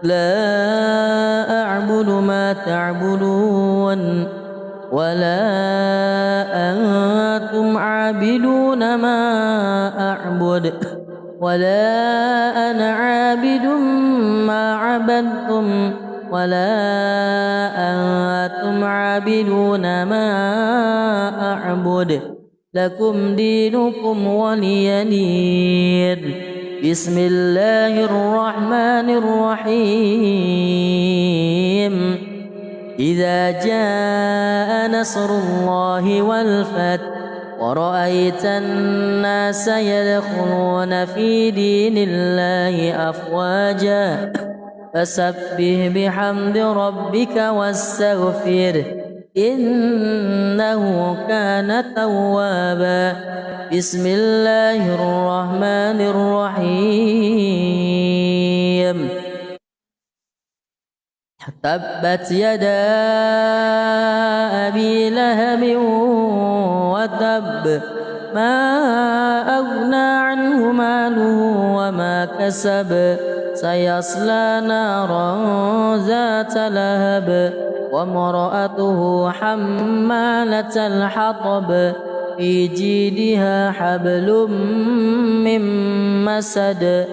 لا أعبد ما تعبدون ولا أنتم عابدون ما أعبد ولا أنا عابد ما عبدتم ولا أنتم عابدون ما أعبد لكم دينكم ولي دين بسم الله الرحمن الرحيم إذا جاء نصر الله والفتح ورأيت الناس يدخلون في دين الله أفواجا فسبح بحمد ربك واستغفره إنه كان توابا بسم الله الرحمن الرحيم تبت يدا أبي لهب وتب ما أغنى عنه ماله وما كسب سيصلى نارا ذات لهب وامرأته حمالة الحطب في جيدها حبل من مسد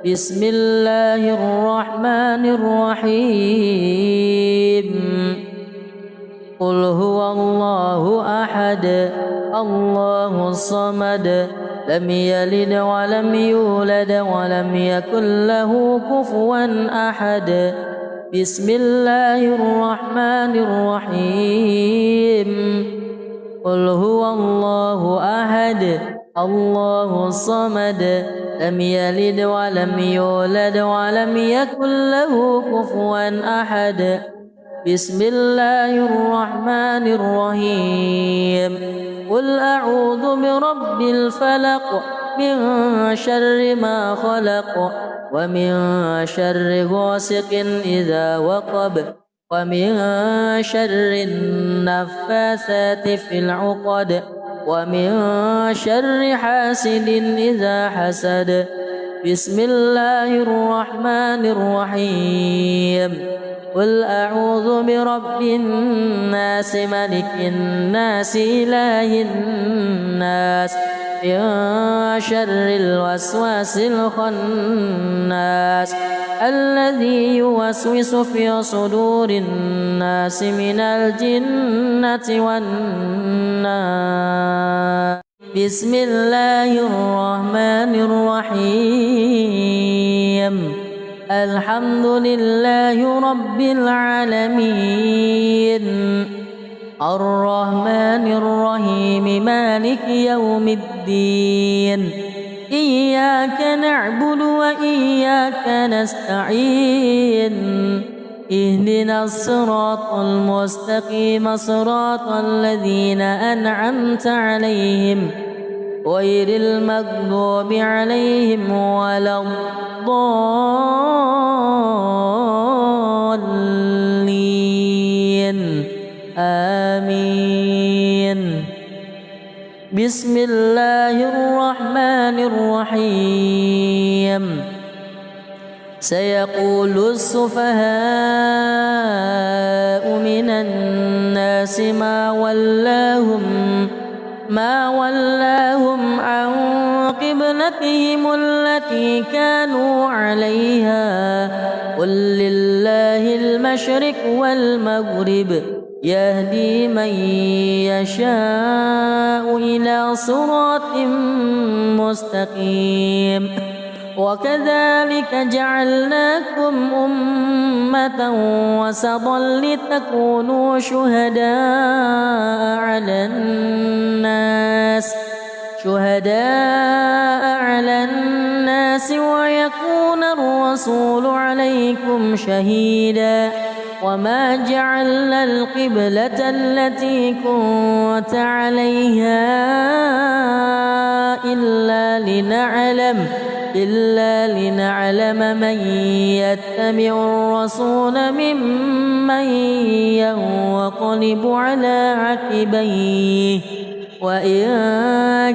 بسم الله الرحمن الرحيم قل هو الله أحد الله الصمد لم يلد ولم يولد ولم يكن له كفوا أحد. بسم الله الرحمن الرحيم. قل هو الله أحد الله الصمد لم يلد ولم يولد ولم يكن له كفوا أحد. بسم الله الرحمن الرحيم. قل أعوذ برب الفلق من شر ما خلق ومن شر غاسق إذا وقب ومن شر النفاثات في العقد ومن شر حاسد إذا حسد. بسم الله الرحمن الرحيم. قل أعوذ برب الناس ملك الناس إله الناس من شر الوسواس الخناس الذي يوسوس في صدور الناس من الجنة والناس. بسم الله الرحمن الرحيم. الحمد لله رب العالمين الرحمن الرحيم مالك يوم الدين إياك نعبد وإياك نستعين اهدنا الصراط المستقيم صراط الذين أنعمت عليهم غير المغضوب عليهم ولا الضالين آمين. بسم الله الرحمن الرحيم. سيقول السفهاء من الناس ما ولاهم عن قبلتهم التي كانوا عليها قل لله المشرق والمغرب يهدي من يشاء إلى صراط مستقيم. وكذلك جعلناكم أمة وسطا لتكونوا شهداء على الناس ويكون الرسول عليكم شهيدا. وما جعلنا القبلة التي كنت عليها إلا لنعلم من يتبع الرسول ممن ينقلب على عقبيه وإن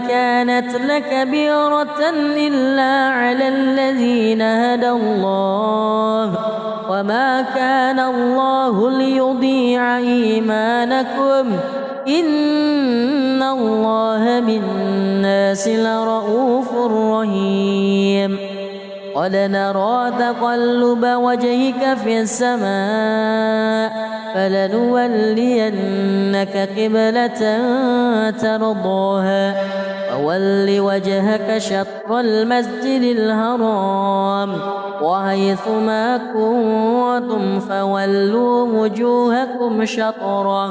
كانت لكبيرة إلا على الذين هدى الله وما كان الله ليضيع إيمانكم إن الله بالناس لرؤوف رحيم. قد نرى تقلب وجهك في السماء فلنولينك قبلة ترضاها فول وجهك شطر المسجد الحرام وحيث ما كنتم فولوا وجوهكم شطره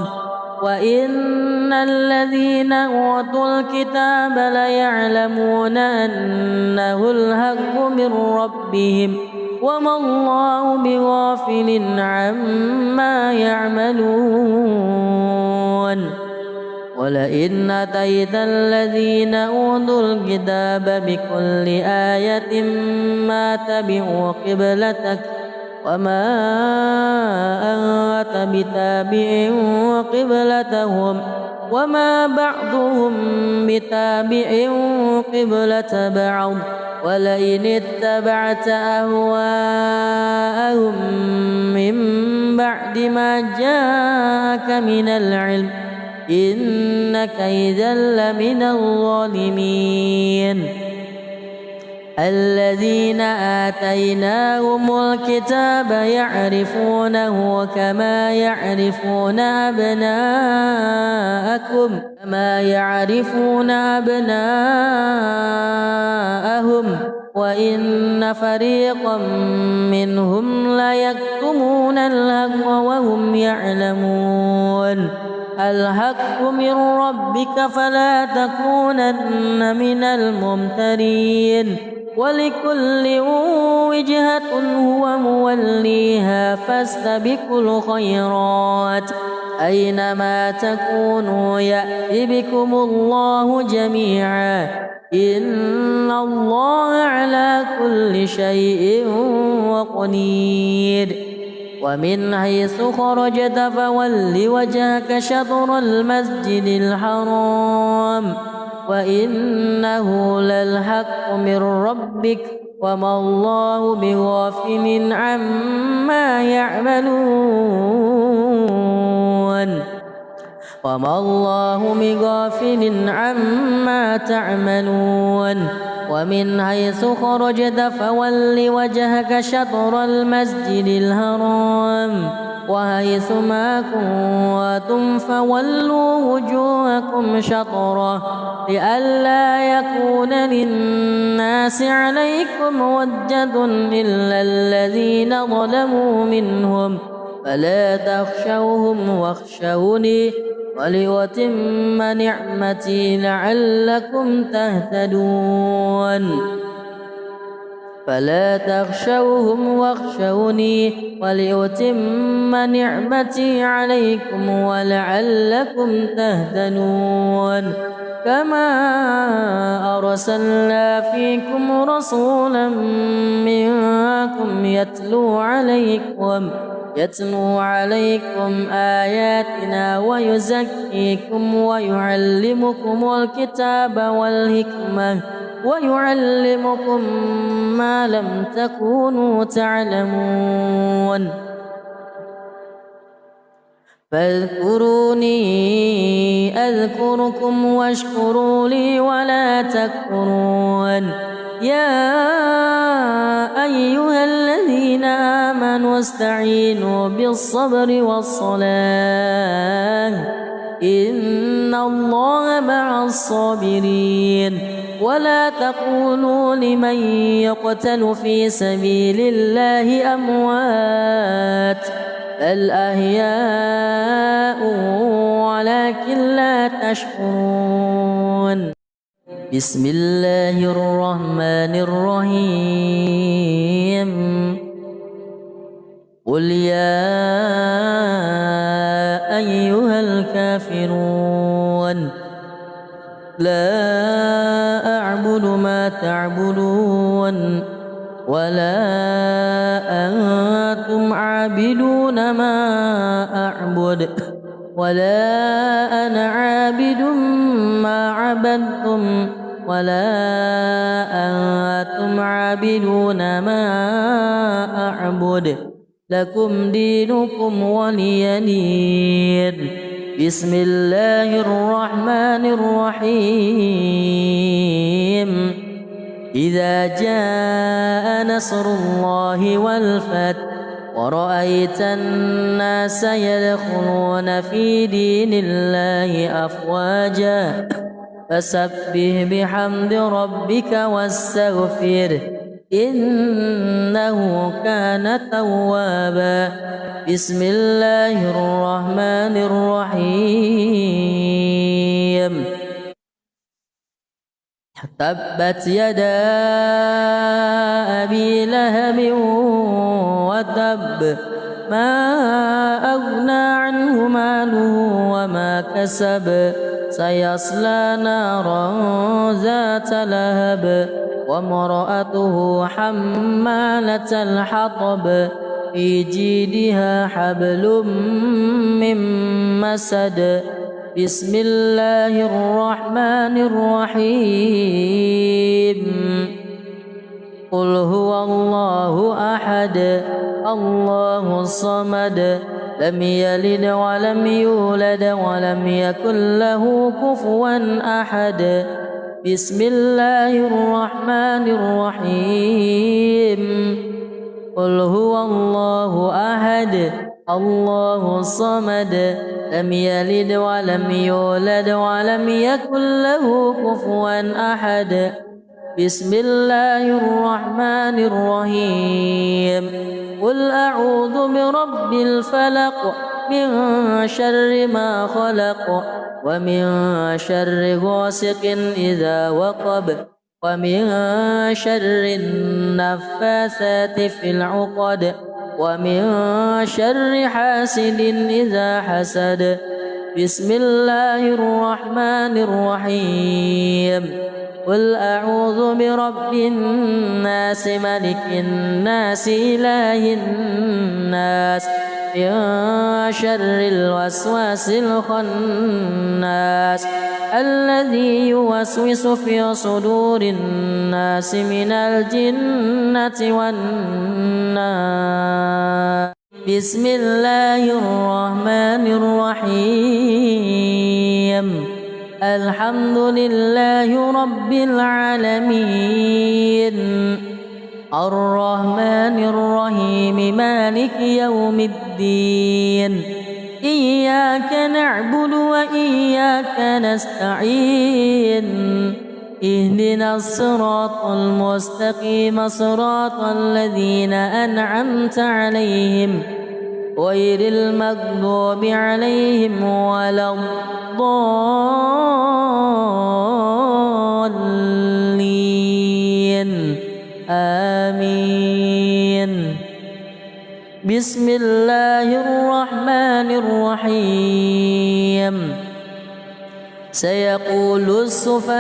وإن الذين أوتوا الكتاب ليعلمون أنه الحق من ربهم وما الله بغافل عما يعملون. ولئن أتيت الذين أوتوا الكتاب بكل آية ما تبعوا قبلتك وما أنت بتابع قبلتهم وما بعضهم بتابع قبلة بعض ولئن اتبعت أهواءهم من بعد ما جاءك من العلم إنك إذا لمن الظالمين. الذين آتيناهم الكتاب يعرفونه كما يعرفون أبناءهم وإن فريقا منهم ليكتمون الحق وهم يعلمون الحق من ربك فلا تكونن من الممترين ولكل وجهة هو موليها فاستبقوا الخيرات أينما تكونوا يأت بكم الله جميعا إن الله على كل شيء قدير ومن حيث خرجت فول وجهك شطر المسجد الحرام وإنه للحق من ربك وما الله بغافل عما تعملون ومن حيث خرجت فول وجهك شطر المسجد الحرام وحيث ما كنتم فولوا وجوهكم شطره لئلا يكون للناس عليكم حجة إلا الذين ظلموا منهم فلا تخشوهم واخشوني ولأتم نعمتي لعلكم تهتدون فلا تخشوهم واخشوني ولأتم نعمتي عليكم ولعلكم تهتدون كما أرسلنا فيكم رسولا منكم يتلو عليكم آياتنا ويزكيكم ويعلمكم الكتاب والحكمة ويعلمكم ما لم تكونوا تعلمون فاذكروني أذكركم واشكروا لي ولا تكفرون يا أيها الذين آمنوا استعينوا بالصبر والصلاة إن الله مع الصابرين ولا تقولوا لمن يقتل في سبيل الله أموات بل أحياء ولكن لا تشكرون بسم الله الرحمن الرحيم قل يا أيها الكافرون لا أعبد ما تعبدون ولا أنتم عابدون ما أعبد ولا أنا عابد ما عبدتم ولا أنتم عابدون ما أعبد لكم دينكم ولي دين بسم الله الرحمن الرحيم إذا جاء نصر الله والفتح ورأيت الناس يدخلون في دين الله أفواجا فسبح بحمد ربك واستغفره إنه كان توابا بسم الله الرحمن الرحيم تبت يدا أبي لهب وتب ما أغنى عنه ماله وما كسب سيصلى نارا ذات لهب وامرأته حمالة الحطب في جيدها حبل من مسد بسم الله الرحمن الرحيم قل هو الله أحد الله الصمد لم يلد ولم يولد ولم يكن له كفوا أحد بسم الله الرحمن الرحيم قل هو الله أحد الله الصمد لم يلد ولم يولد ولم يكن له كفوا أحد بسم الله الرحمن الرحيم قل أعوذ برب الفلق من شر ما خلق ومن شر غاسق إذا وقب ومن شر النفاثات في العقد ومن شر حاسد إذا حسد بسم الله الرحمن الرحيم قل أعوذ برب الناس ملك الناس إله الناس من شر الوسواس الخناس الذي يوسوس في صدور الناس من الجنة والناس بسم الله الرحمن الرحيم الحمد لله رب العالمين الرحمن الرحيم مالك يوم الدين إياك نعبد وإياك نستعين اهدنا الصراط المستقيم صراط الذين أنعمت عليهم غير المغضوب عليهم ولا الضالين آمين بسم الله الرحمن الرحيم سيقول السفهاء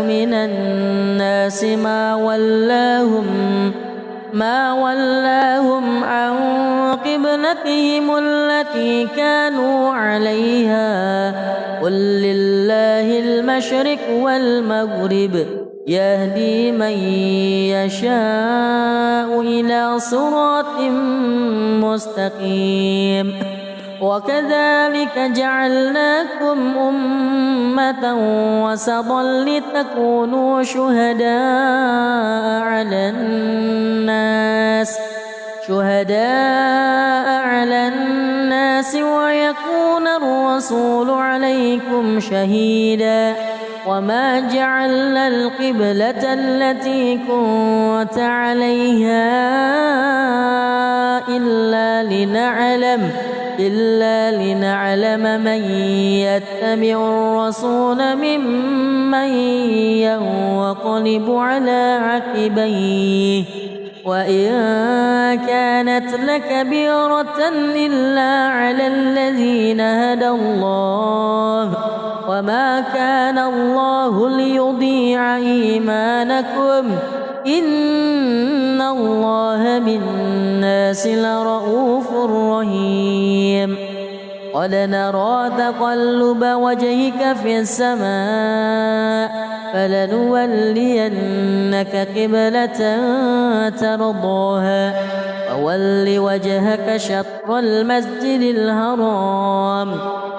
من الناس ما ولاهم عن قبلتهم التي كانوا عليها قل لله المشرق والمغرب يهدي من يشاء إلى صراط مستقيم وكذلك جعلناكم أمة وسطا لتكونوا شهداء على الناس ويكون الرسول عليكم شهيدا وما جعلنا القبلة التي كنت عليها إلا لنعلم من يتبع الرسول ممن ينقلب على عقبيه وإن كانت لكبيرة إلا على الذين هدى الله وما كان الله ليضيع إيمانكم إن الله بالناس لرؤوف رحيم قد نرى تقلب وجهك في السماء فلنولينك قبلة ترضاها فول وجهك شطر المسجد الحرام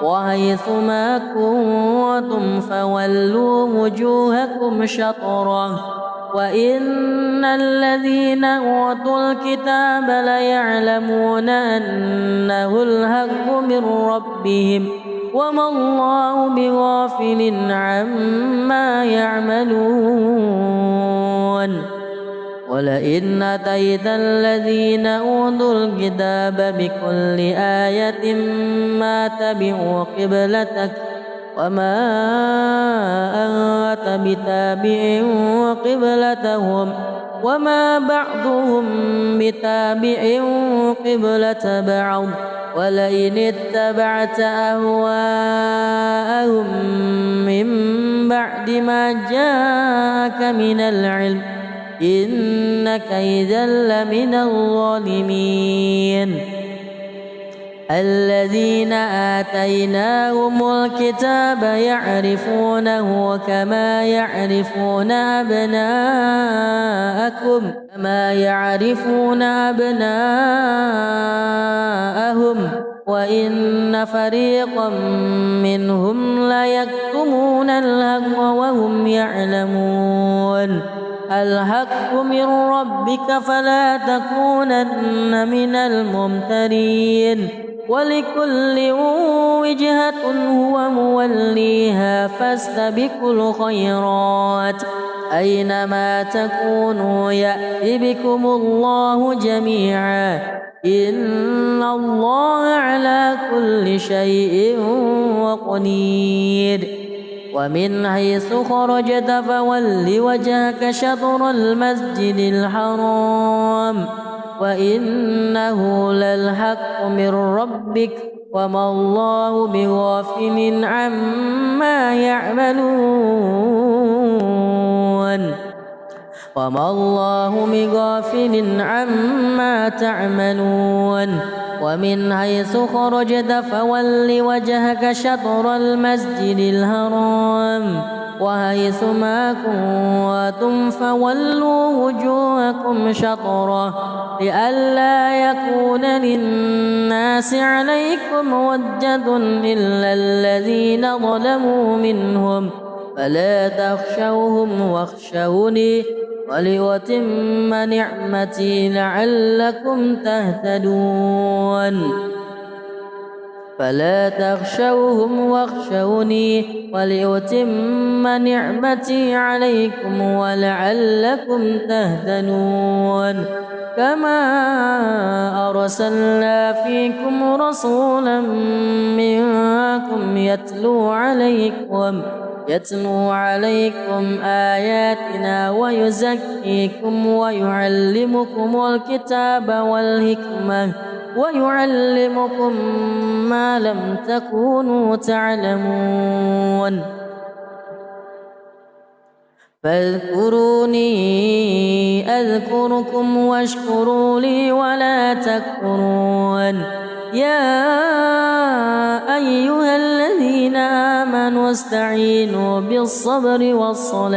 وحيث ما كنتم فولوا وجوهكم شطره وإن الذين أوتوا الكتاب ليعلمون أنه الحق من ربهم وما الله بغافل عما يعملون ولئن أتيت الذين أوتوا الكتاب بكل آية ما تبعوا قبلتك وما أنت بتابع قبلتهم وما بعضهم بتابع قبلة بعض ولئن اتبعت أهواءهم من بعد ما جاءك من العلم إنك إذا لمن الظالمين الذين آتيناهم الكتاب يعرفونه كما يعرفون أبناءهم وإن فريقا منهم ليكتمون الحق وهم يعلمون الحق من ربك فلا تكونن من الممترين ولكل وجهة هو موليها فاستبقوا الخيرات أينما تكونوا يأت بكم الله جميعا إن الله على كل شيء قدير ومن حيث خرجت فول وجهك شطر المسجد الحرام وإنه للحق من ربك وما الله بغافل عما يعملون وما الله بغافل عما تعملون ومن حيث خرجت فول وجهك شطر المسجد الحرام وحيث ما كنتم فولوا وجوهكم شطره لئلا يكون للناس عليكم حجة إلا الذين ظلموا منهم فلا تخشوهم واخشوني ولأتم نعمتي لعلكم تهتدون فلا تخشوهم واخشوني ولأتم نعمتي عليكم ولعلكم تهتدون كما أرسلنا فيكم رسولا منكم يتلو عليكم آياتنا ويزكيكم ويعلمكم الكتاب والحكمة ويعلمكم ما لم تكونوا تعلمون فاذكروني أذكركم واشكروا لي ولا تكفرون يا أيها الذين آمنوا استعينوا بالصبر والصلاة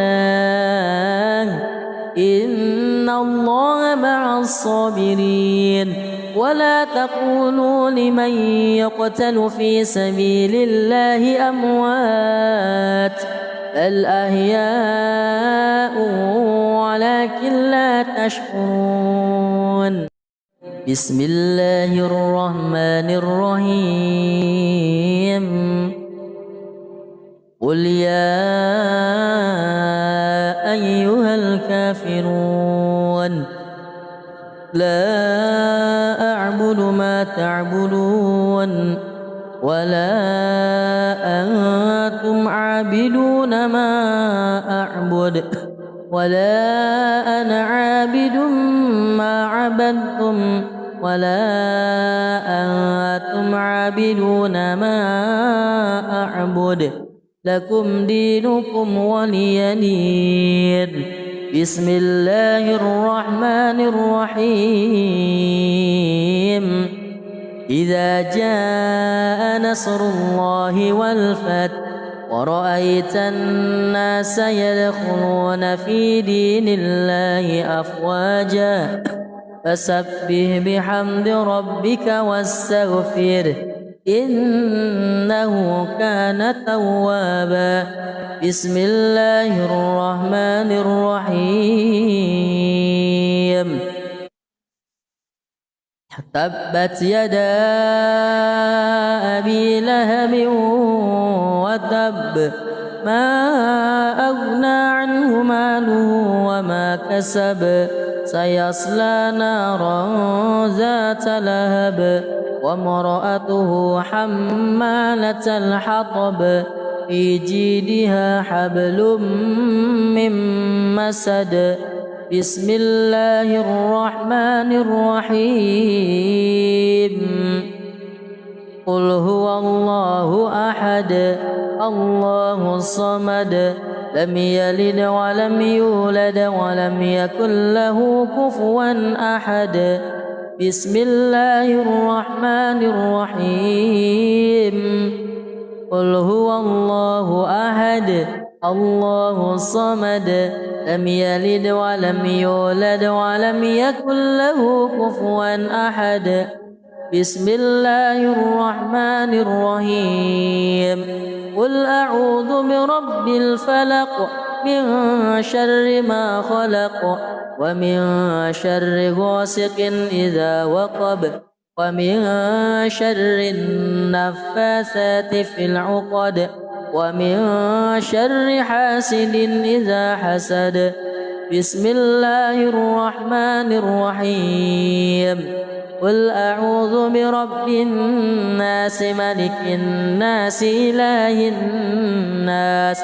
إن الله مع الصابرين ولا تقولوا لمن يقتل في سبيل الله أموات بل أحياء ولكن لا تشعرون بسم الله الرحمن الرحيم قل يا أيها الكافرون لا أعبد ما تعبدون ولا أنتم عابدون ما أعبد ولا أنا عابد ما عبدتم ولا أنتم عابدون ما أعبد لكم دينكم ولي دين بسم الله الرحمن الرحيم إذا جاء نصر الله والفتح ورأيت الناس يدخلون في دين الله أفواجا فسبح بحمد ربك واستغفره إنه كان توابا بسم الله الرحمن الرحيم تبت يدا أبي لهب وتب ما أغنى عنه ماله وما كسب سيصلى نارا ذات لهب وامرأته حمالة الحطب في جيدها حبل من مسد بسم الله الرحمن الرحيم قل هو الله أحد الله الصمد لم يلد ولم يولد ولم يكن له كفوا أحد بسم الله الرحمن الرحيم قل هو الله أحد الله الصمد لم يلد ولم يولد ولم يكن له كفوا أحد بسم الله الرحمن الرحيم قل أعوذ برب الفلق من شر ما خلق ومن شر غاسق إذا وقب ومن شر النفاثات في العقد ومن شر حاسد إذا حسد بسم الله الرحمن الرحيم قل أعوذ برب الناس ملك الناس إله الناس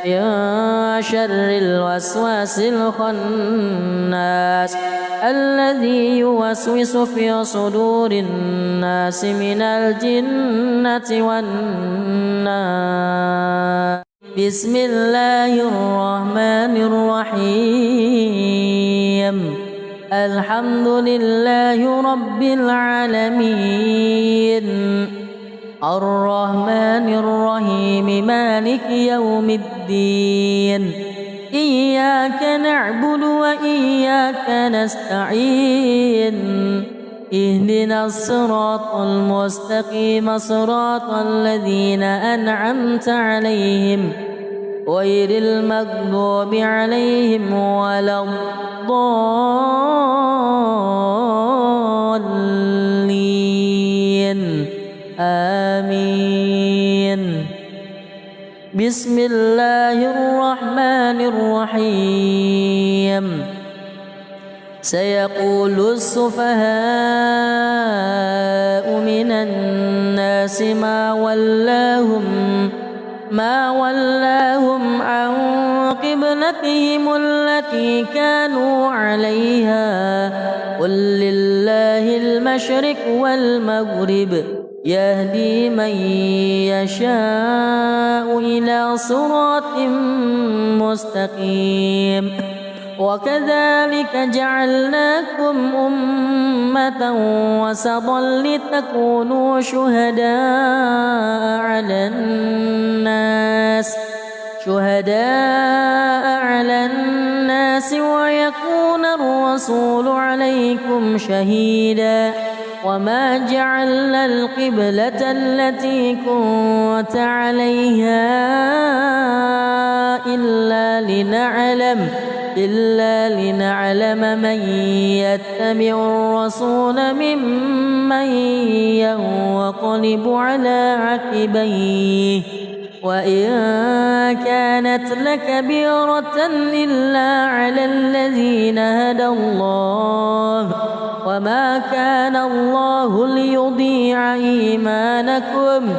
من شر الوسواس الخناس الذي يوسوس في صدور الناس من الجنة والناس بسم الله الرحمن الرحيم الحمد لله رب العالمين الرحمن الرحيم مالك يوم الدين إياك نعبد وإياك نستعين اهدنا الصراط المستقيم صراط الذين أنعمت عليهم غير المغضوب عليهم ولا الضالين آمين بسم الله الرحمن الرحيم سيقول السفهاء من الناس ما ولاهم عن قبلتهم التي كانوا عليها قل لله المشرق والمغرب يهدي من يشاء إلى صراط مستقيم وكذلك جعلناكم أمة وسطا لتكونوا شهداء على الناس ويكون الرسول عليكم شهيدا وما جعلنا القبلة التي كنت عليها إلا لنعلم من يتبع الرسول ممن ينقلب على عقبيه وإن كانت لكبيرة إلا على الذين هدى الله وما كان الله ليضيع إيمانكم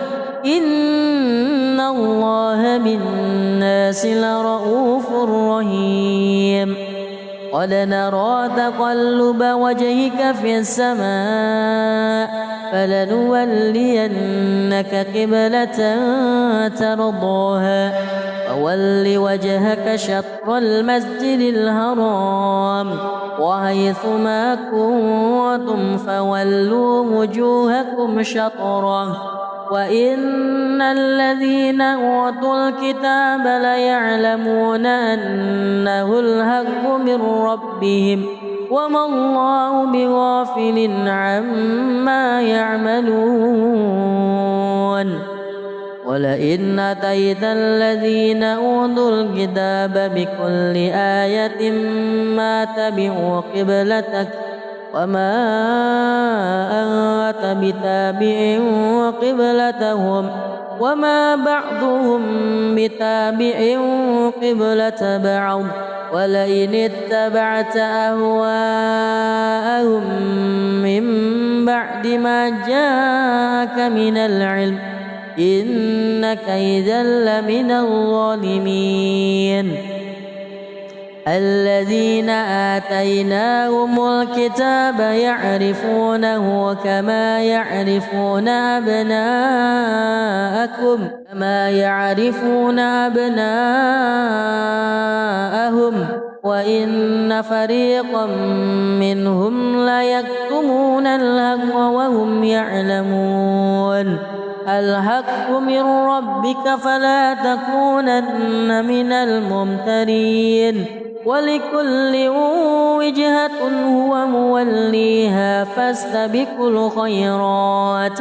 إن الله بالناس لرؤوف رحيم قد نرى تقلب وجهك في السماء فلنولينك قبلة ترضاها فول وجهك شطر المسجد الحرام وحيث ما كنتم فولوا وجوهكم شطره وإن الذين أوتوا الكتاب ليعلمون أنه الحق من ربهم وما الله بغافل عما يعملون ولئن أتيت الذين أوتوا الكتاب بكل آية ما تبعوا قبلتك وما أنت بتابع قبلتهم وما بعضهم بتابع قبلة بعض ولئن اتبعت أهواءهم من بعد ما جاءك من العلم إنك إذا لمن الظالمين الذين آتيناهم الكتاب يعرفونه كما يعرفون أبناءهم وإن فريقا منهم ليكتمون الحق وهم يعلمون الحق من ربك فلا تكونن من الممترين ولكل وجهة هو موليها فاستبقوا الخيرات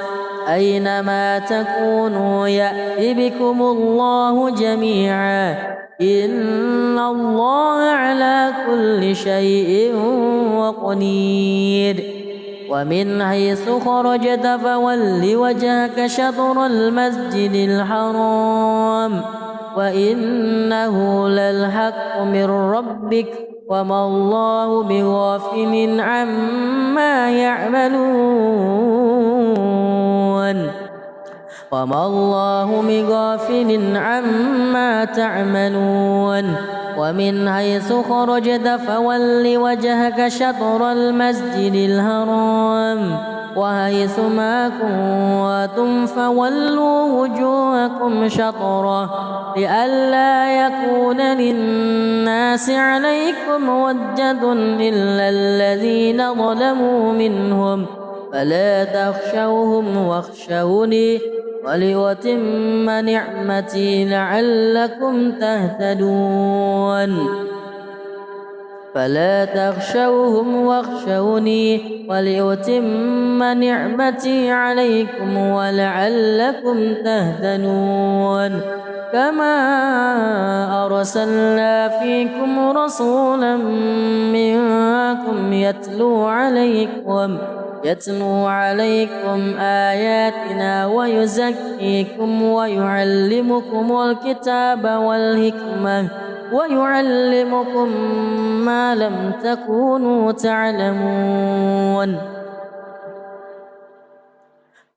أينما تكونوا يأت بكم الله جميعا إن الله على كل شيء قدير ومن حيث خرجت فول وجهك شطر المسجد الحرام وإنه للحق من ربك وما الله بغافل عما يعملون تعملون ومن حيث خرجت فول وجهك شطر المسجد الحرام وحيث ما كنتم فولوا وجوهكم شطره لئلا يكون للناس عليكم حجة إلا الذين ظلموا منهم فلا تخشوهم واخشوني ولأتم نعمتي لعلكم تهتدون فلا تخشوهم واخشوني ولأتم نعمتي عليكم ولعلكم تهتدون كما أرسلنا فيكم رسولا منكم يتلو عليكم آياتنا ويزكيكم ويعلمكم الكتاب والحكمة ويعلمكم ما لم تكونوا تعلمون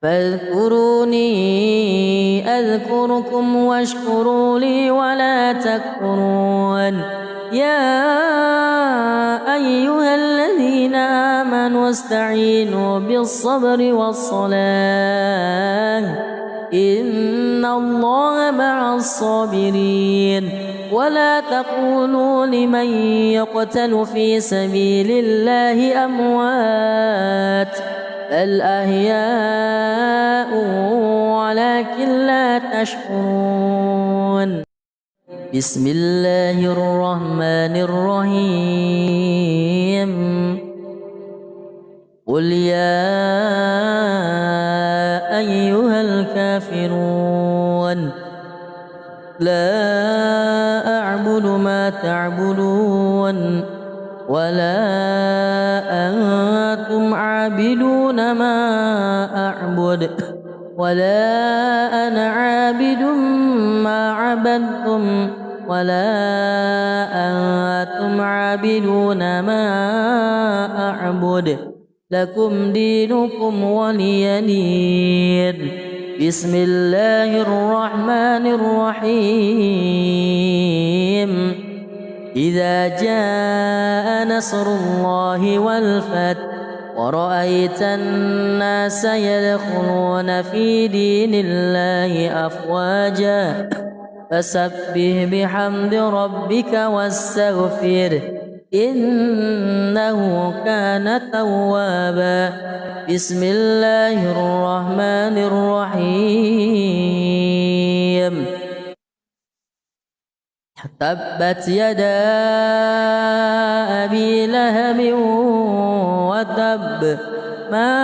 فاذكروني أذكركم واشكروا لي ولا تكفرون يا أيها الذين آمنوا استعينوا بالصبر والصلاة إن الله مع الصابرين ولا تقولوا لمن يقتل في سبيل الله أموات بل أحياء ولكن لا تشكرون بسم الله الرحمن الرحيم قل يا أيها الكافرون لا أعبد ما تعبدون ولا أنتم عابدون ما أعبد ولا أنا عابد ما عبدتم ولا أنتم عابدون ما أعبد لكم دينكم ولي دين بسم الله الرحمن الرحيم إذا جاء نصر الله والفتح ورأيت الناس يدخلون في دين الله أفواجا فسبح بحمد ربك واستغفره إنه كان توابا بسم الله الرحمن الرحيم تبت يدا أبي لهب وتب ما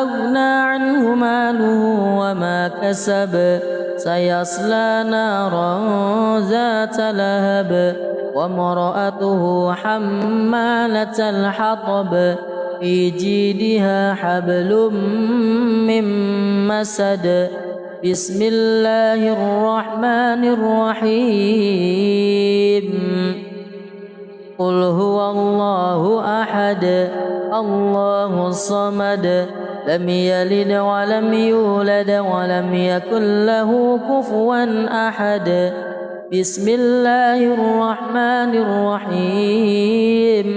أغنى عنه ماله وما كسب سيصلى نارا ذات لهب وامرأته حمالة الحطب في جيدها حبل من مسد بسم الله الرحمن الرحيم قل هو الله أحد الله الصمد لم يلد ولم يولد ولم يكن له كفوا أحد بسم الله الرحمن الرحيم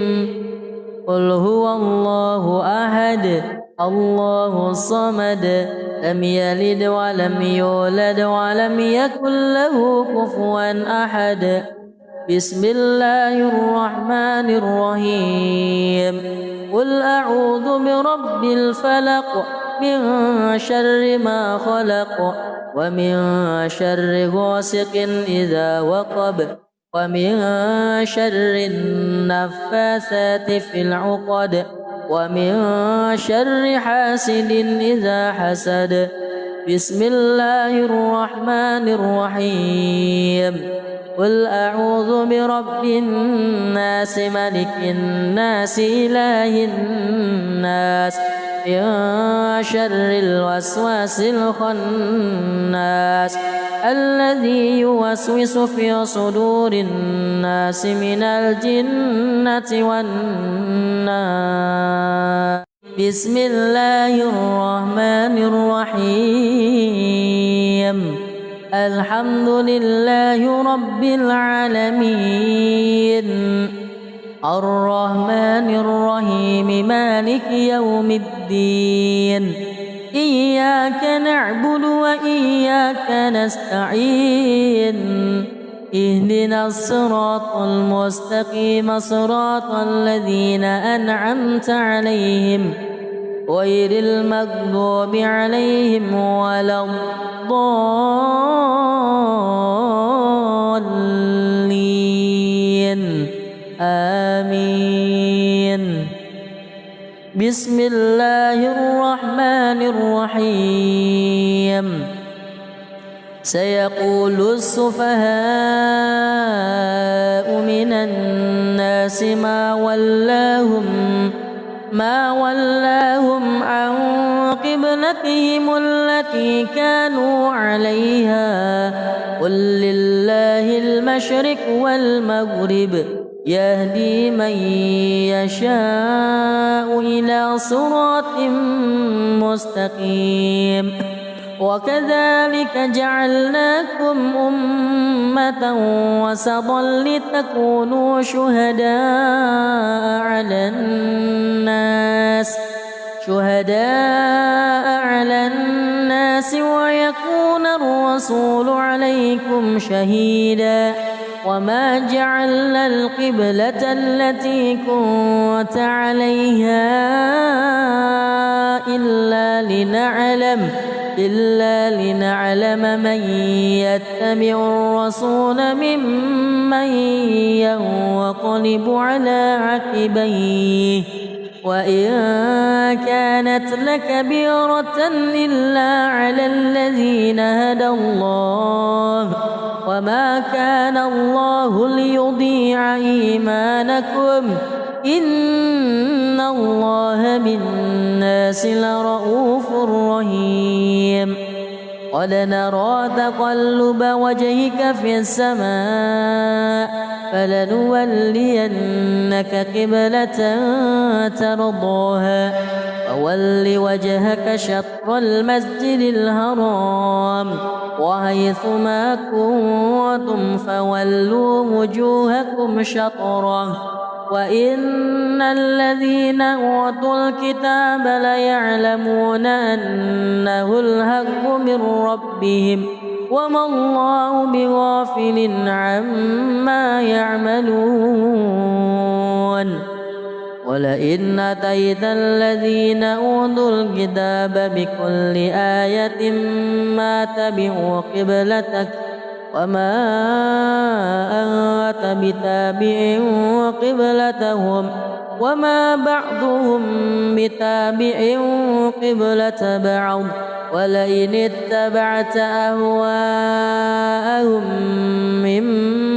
قل هو الله أحد الله الصمد لم يلد ولم يولد ولم يكن له كفوا أحد بسم الله الرحمن الرحيم قل أعوذ برب الفلق من شر ما خلق ومن شر غاسق إذا وقب ومن شر النفاثات في العقد ومن شر حاسد إذا حسد. بسم الله الرحمن الرحيم. قل أعوذ برب الناس ملك الناس إله الناس من شر الوسواس الخناس الذي يوسوس في صدور الناس من الجنة والناس. بسم الله الرحمن الرحيم. الحمد لله رب العالمين الرحمن الرحيم مالك يوم الدين إياك نعبد وإياك نستعين اهدنا الصراط المستقيم صراط الذين أنعمت عليهم غير المغضوب عليهم ولا الضالين آمين. بسم الله الرحمن الرحيم. سيقول السفهاء من الناس ما ولاهم عن قبلتهم التي كانوا عليها قل لله المشرق والمغرب يهدي من يشاء إلى صراط مستقيم. وكذلك جعلناكم أمة وسطا لتكونوا شهداء على الناس ويكون الرسول عليكم شهيدا. وما جعلنا القبلة التي كنت عليها إلا لنعلم من يتبع الرسول ممن ينقلب على عقبيه وإن كانت لكبيرة إلا على الذين هدى الله وما كان الله ليضيع إيمانكم إن الله بالناس لرؤوف رحيم. قد نرى تقلب وجهك في السماء فلنولينك قبلة ترضاها فول وجهك شطر المسجد الحرام وحيث ما كنتم فولوا وجوهكم شطره وإن الذين أوتوا الكتاب ليعلمون أنه الحق من ربهم وما الله بغافل عما يعملون. ولئن أتيت الذين أوتوا الكتاب بكل آية ما تبعوا قبلتك وما أنت بتابع قبلتهم وما بعضهم بتابع قبلة بعض ولئن اتبعت أهواءهم من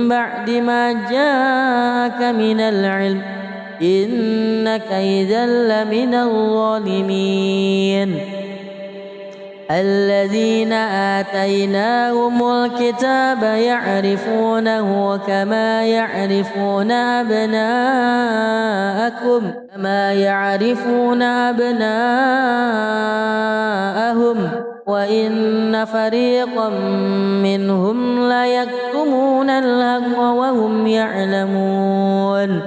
بعد ما جاءك من العلم إنك إذا لمن الظالمين. الذين آتيناهم الكتاب يعرفونه كما يعرفون أبناءهم وإن فريقا منهم ليكتمون الحق وهم يعلمون.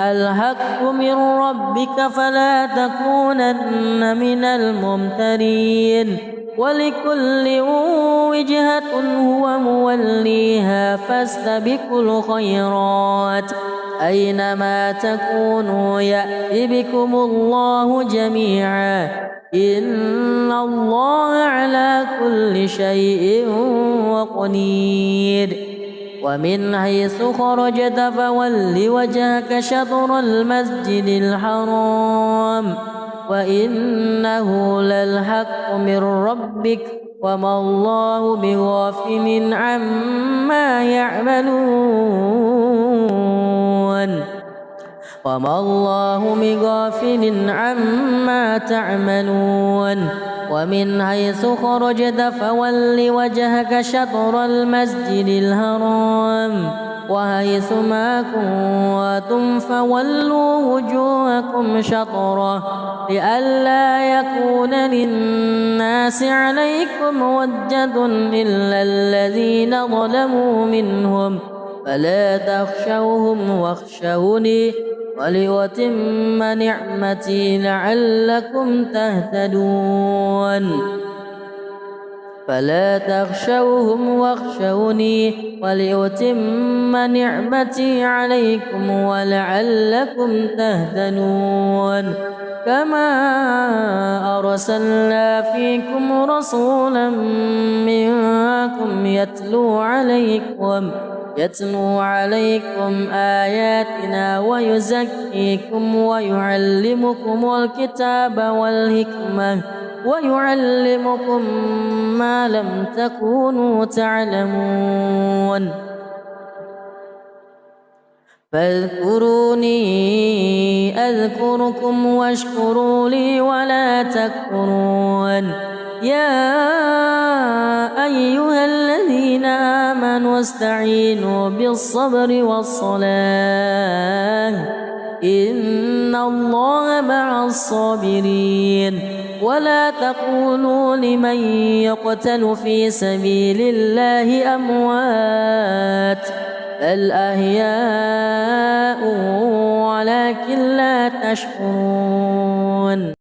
الحق من ربك فلا تكونن من الممترين ولكل وجهة هو موليها فاستبقوا الخيرات أينما تكونوا يأت بكم الله جميعا إن الله على كل شيء قدير ومن حيث خرجت فول وجهك شطر المسجد الحرام وإنه للحق من ربك وما الله بغافل عما يعملون وما الله بغافل عما تعملون ومن حيث خرجت فول وجهك شطر المسجد الحرام وحيث ما كنتم فولوا وجوهكم شطره لئلا يكون للناس عليكم حجة إلا الذين ظلموا منهم فلا تخشوهم واخشوني ولأتم نعمتي لعلكم تهتدون فلا تخشوهم واخشوني ولأتم نعمتي عليكم ولعلكم تهتدون كما أرسلنا فيكم رسولا منكم يتلو عليكم آياتنا ويزكيكم ويعلمكم الكتاب والحكمة ويعلمكم ما لم تكونوا تعلمون فاذكروني أذكركم واشكروا لي ولا تكفرون يا أيها الذين آمنوا استعينوا بالصبر والصلاة إن الله مع الصابرين ولا تقولوا لمن يقتل في سبيل الله أموات بل أحياء ولكن لا تشعرون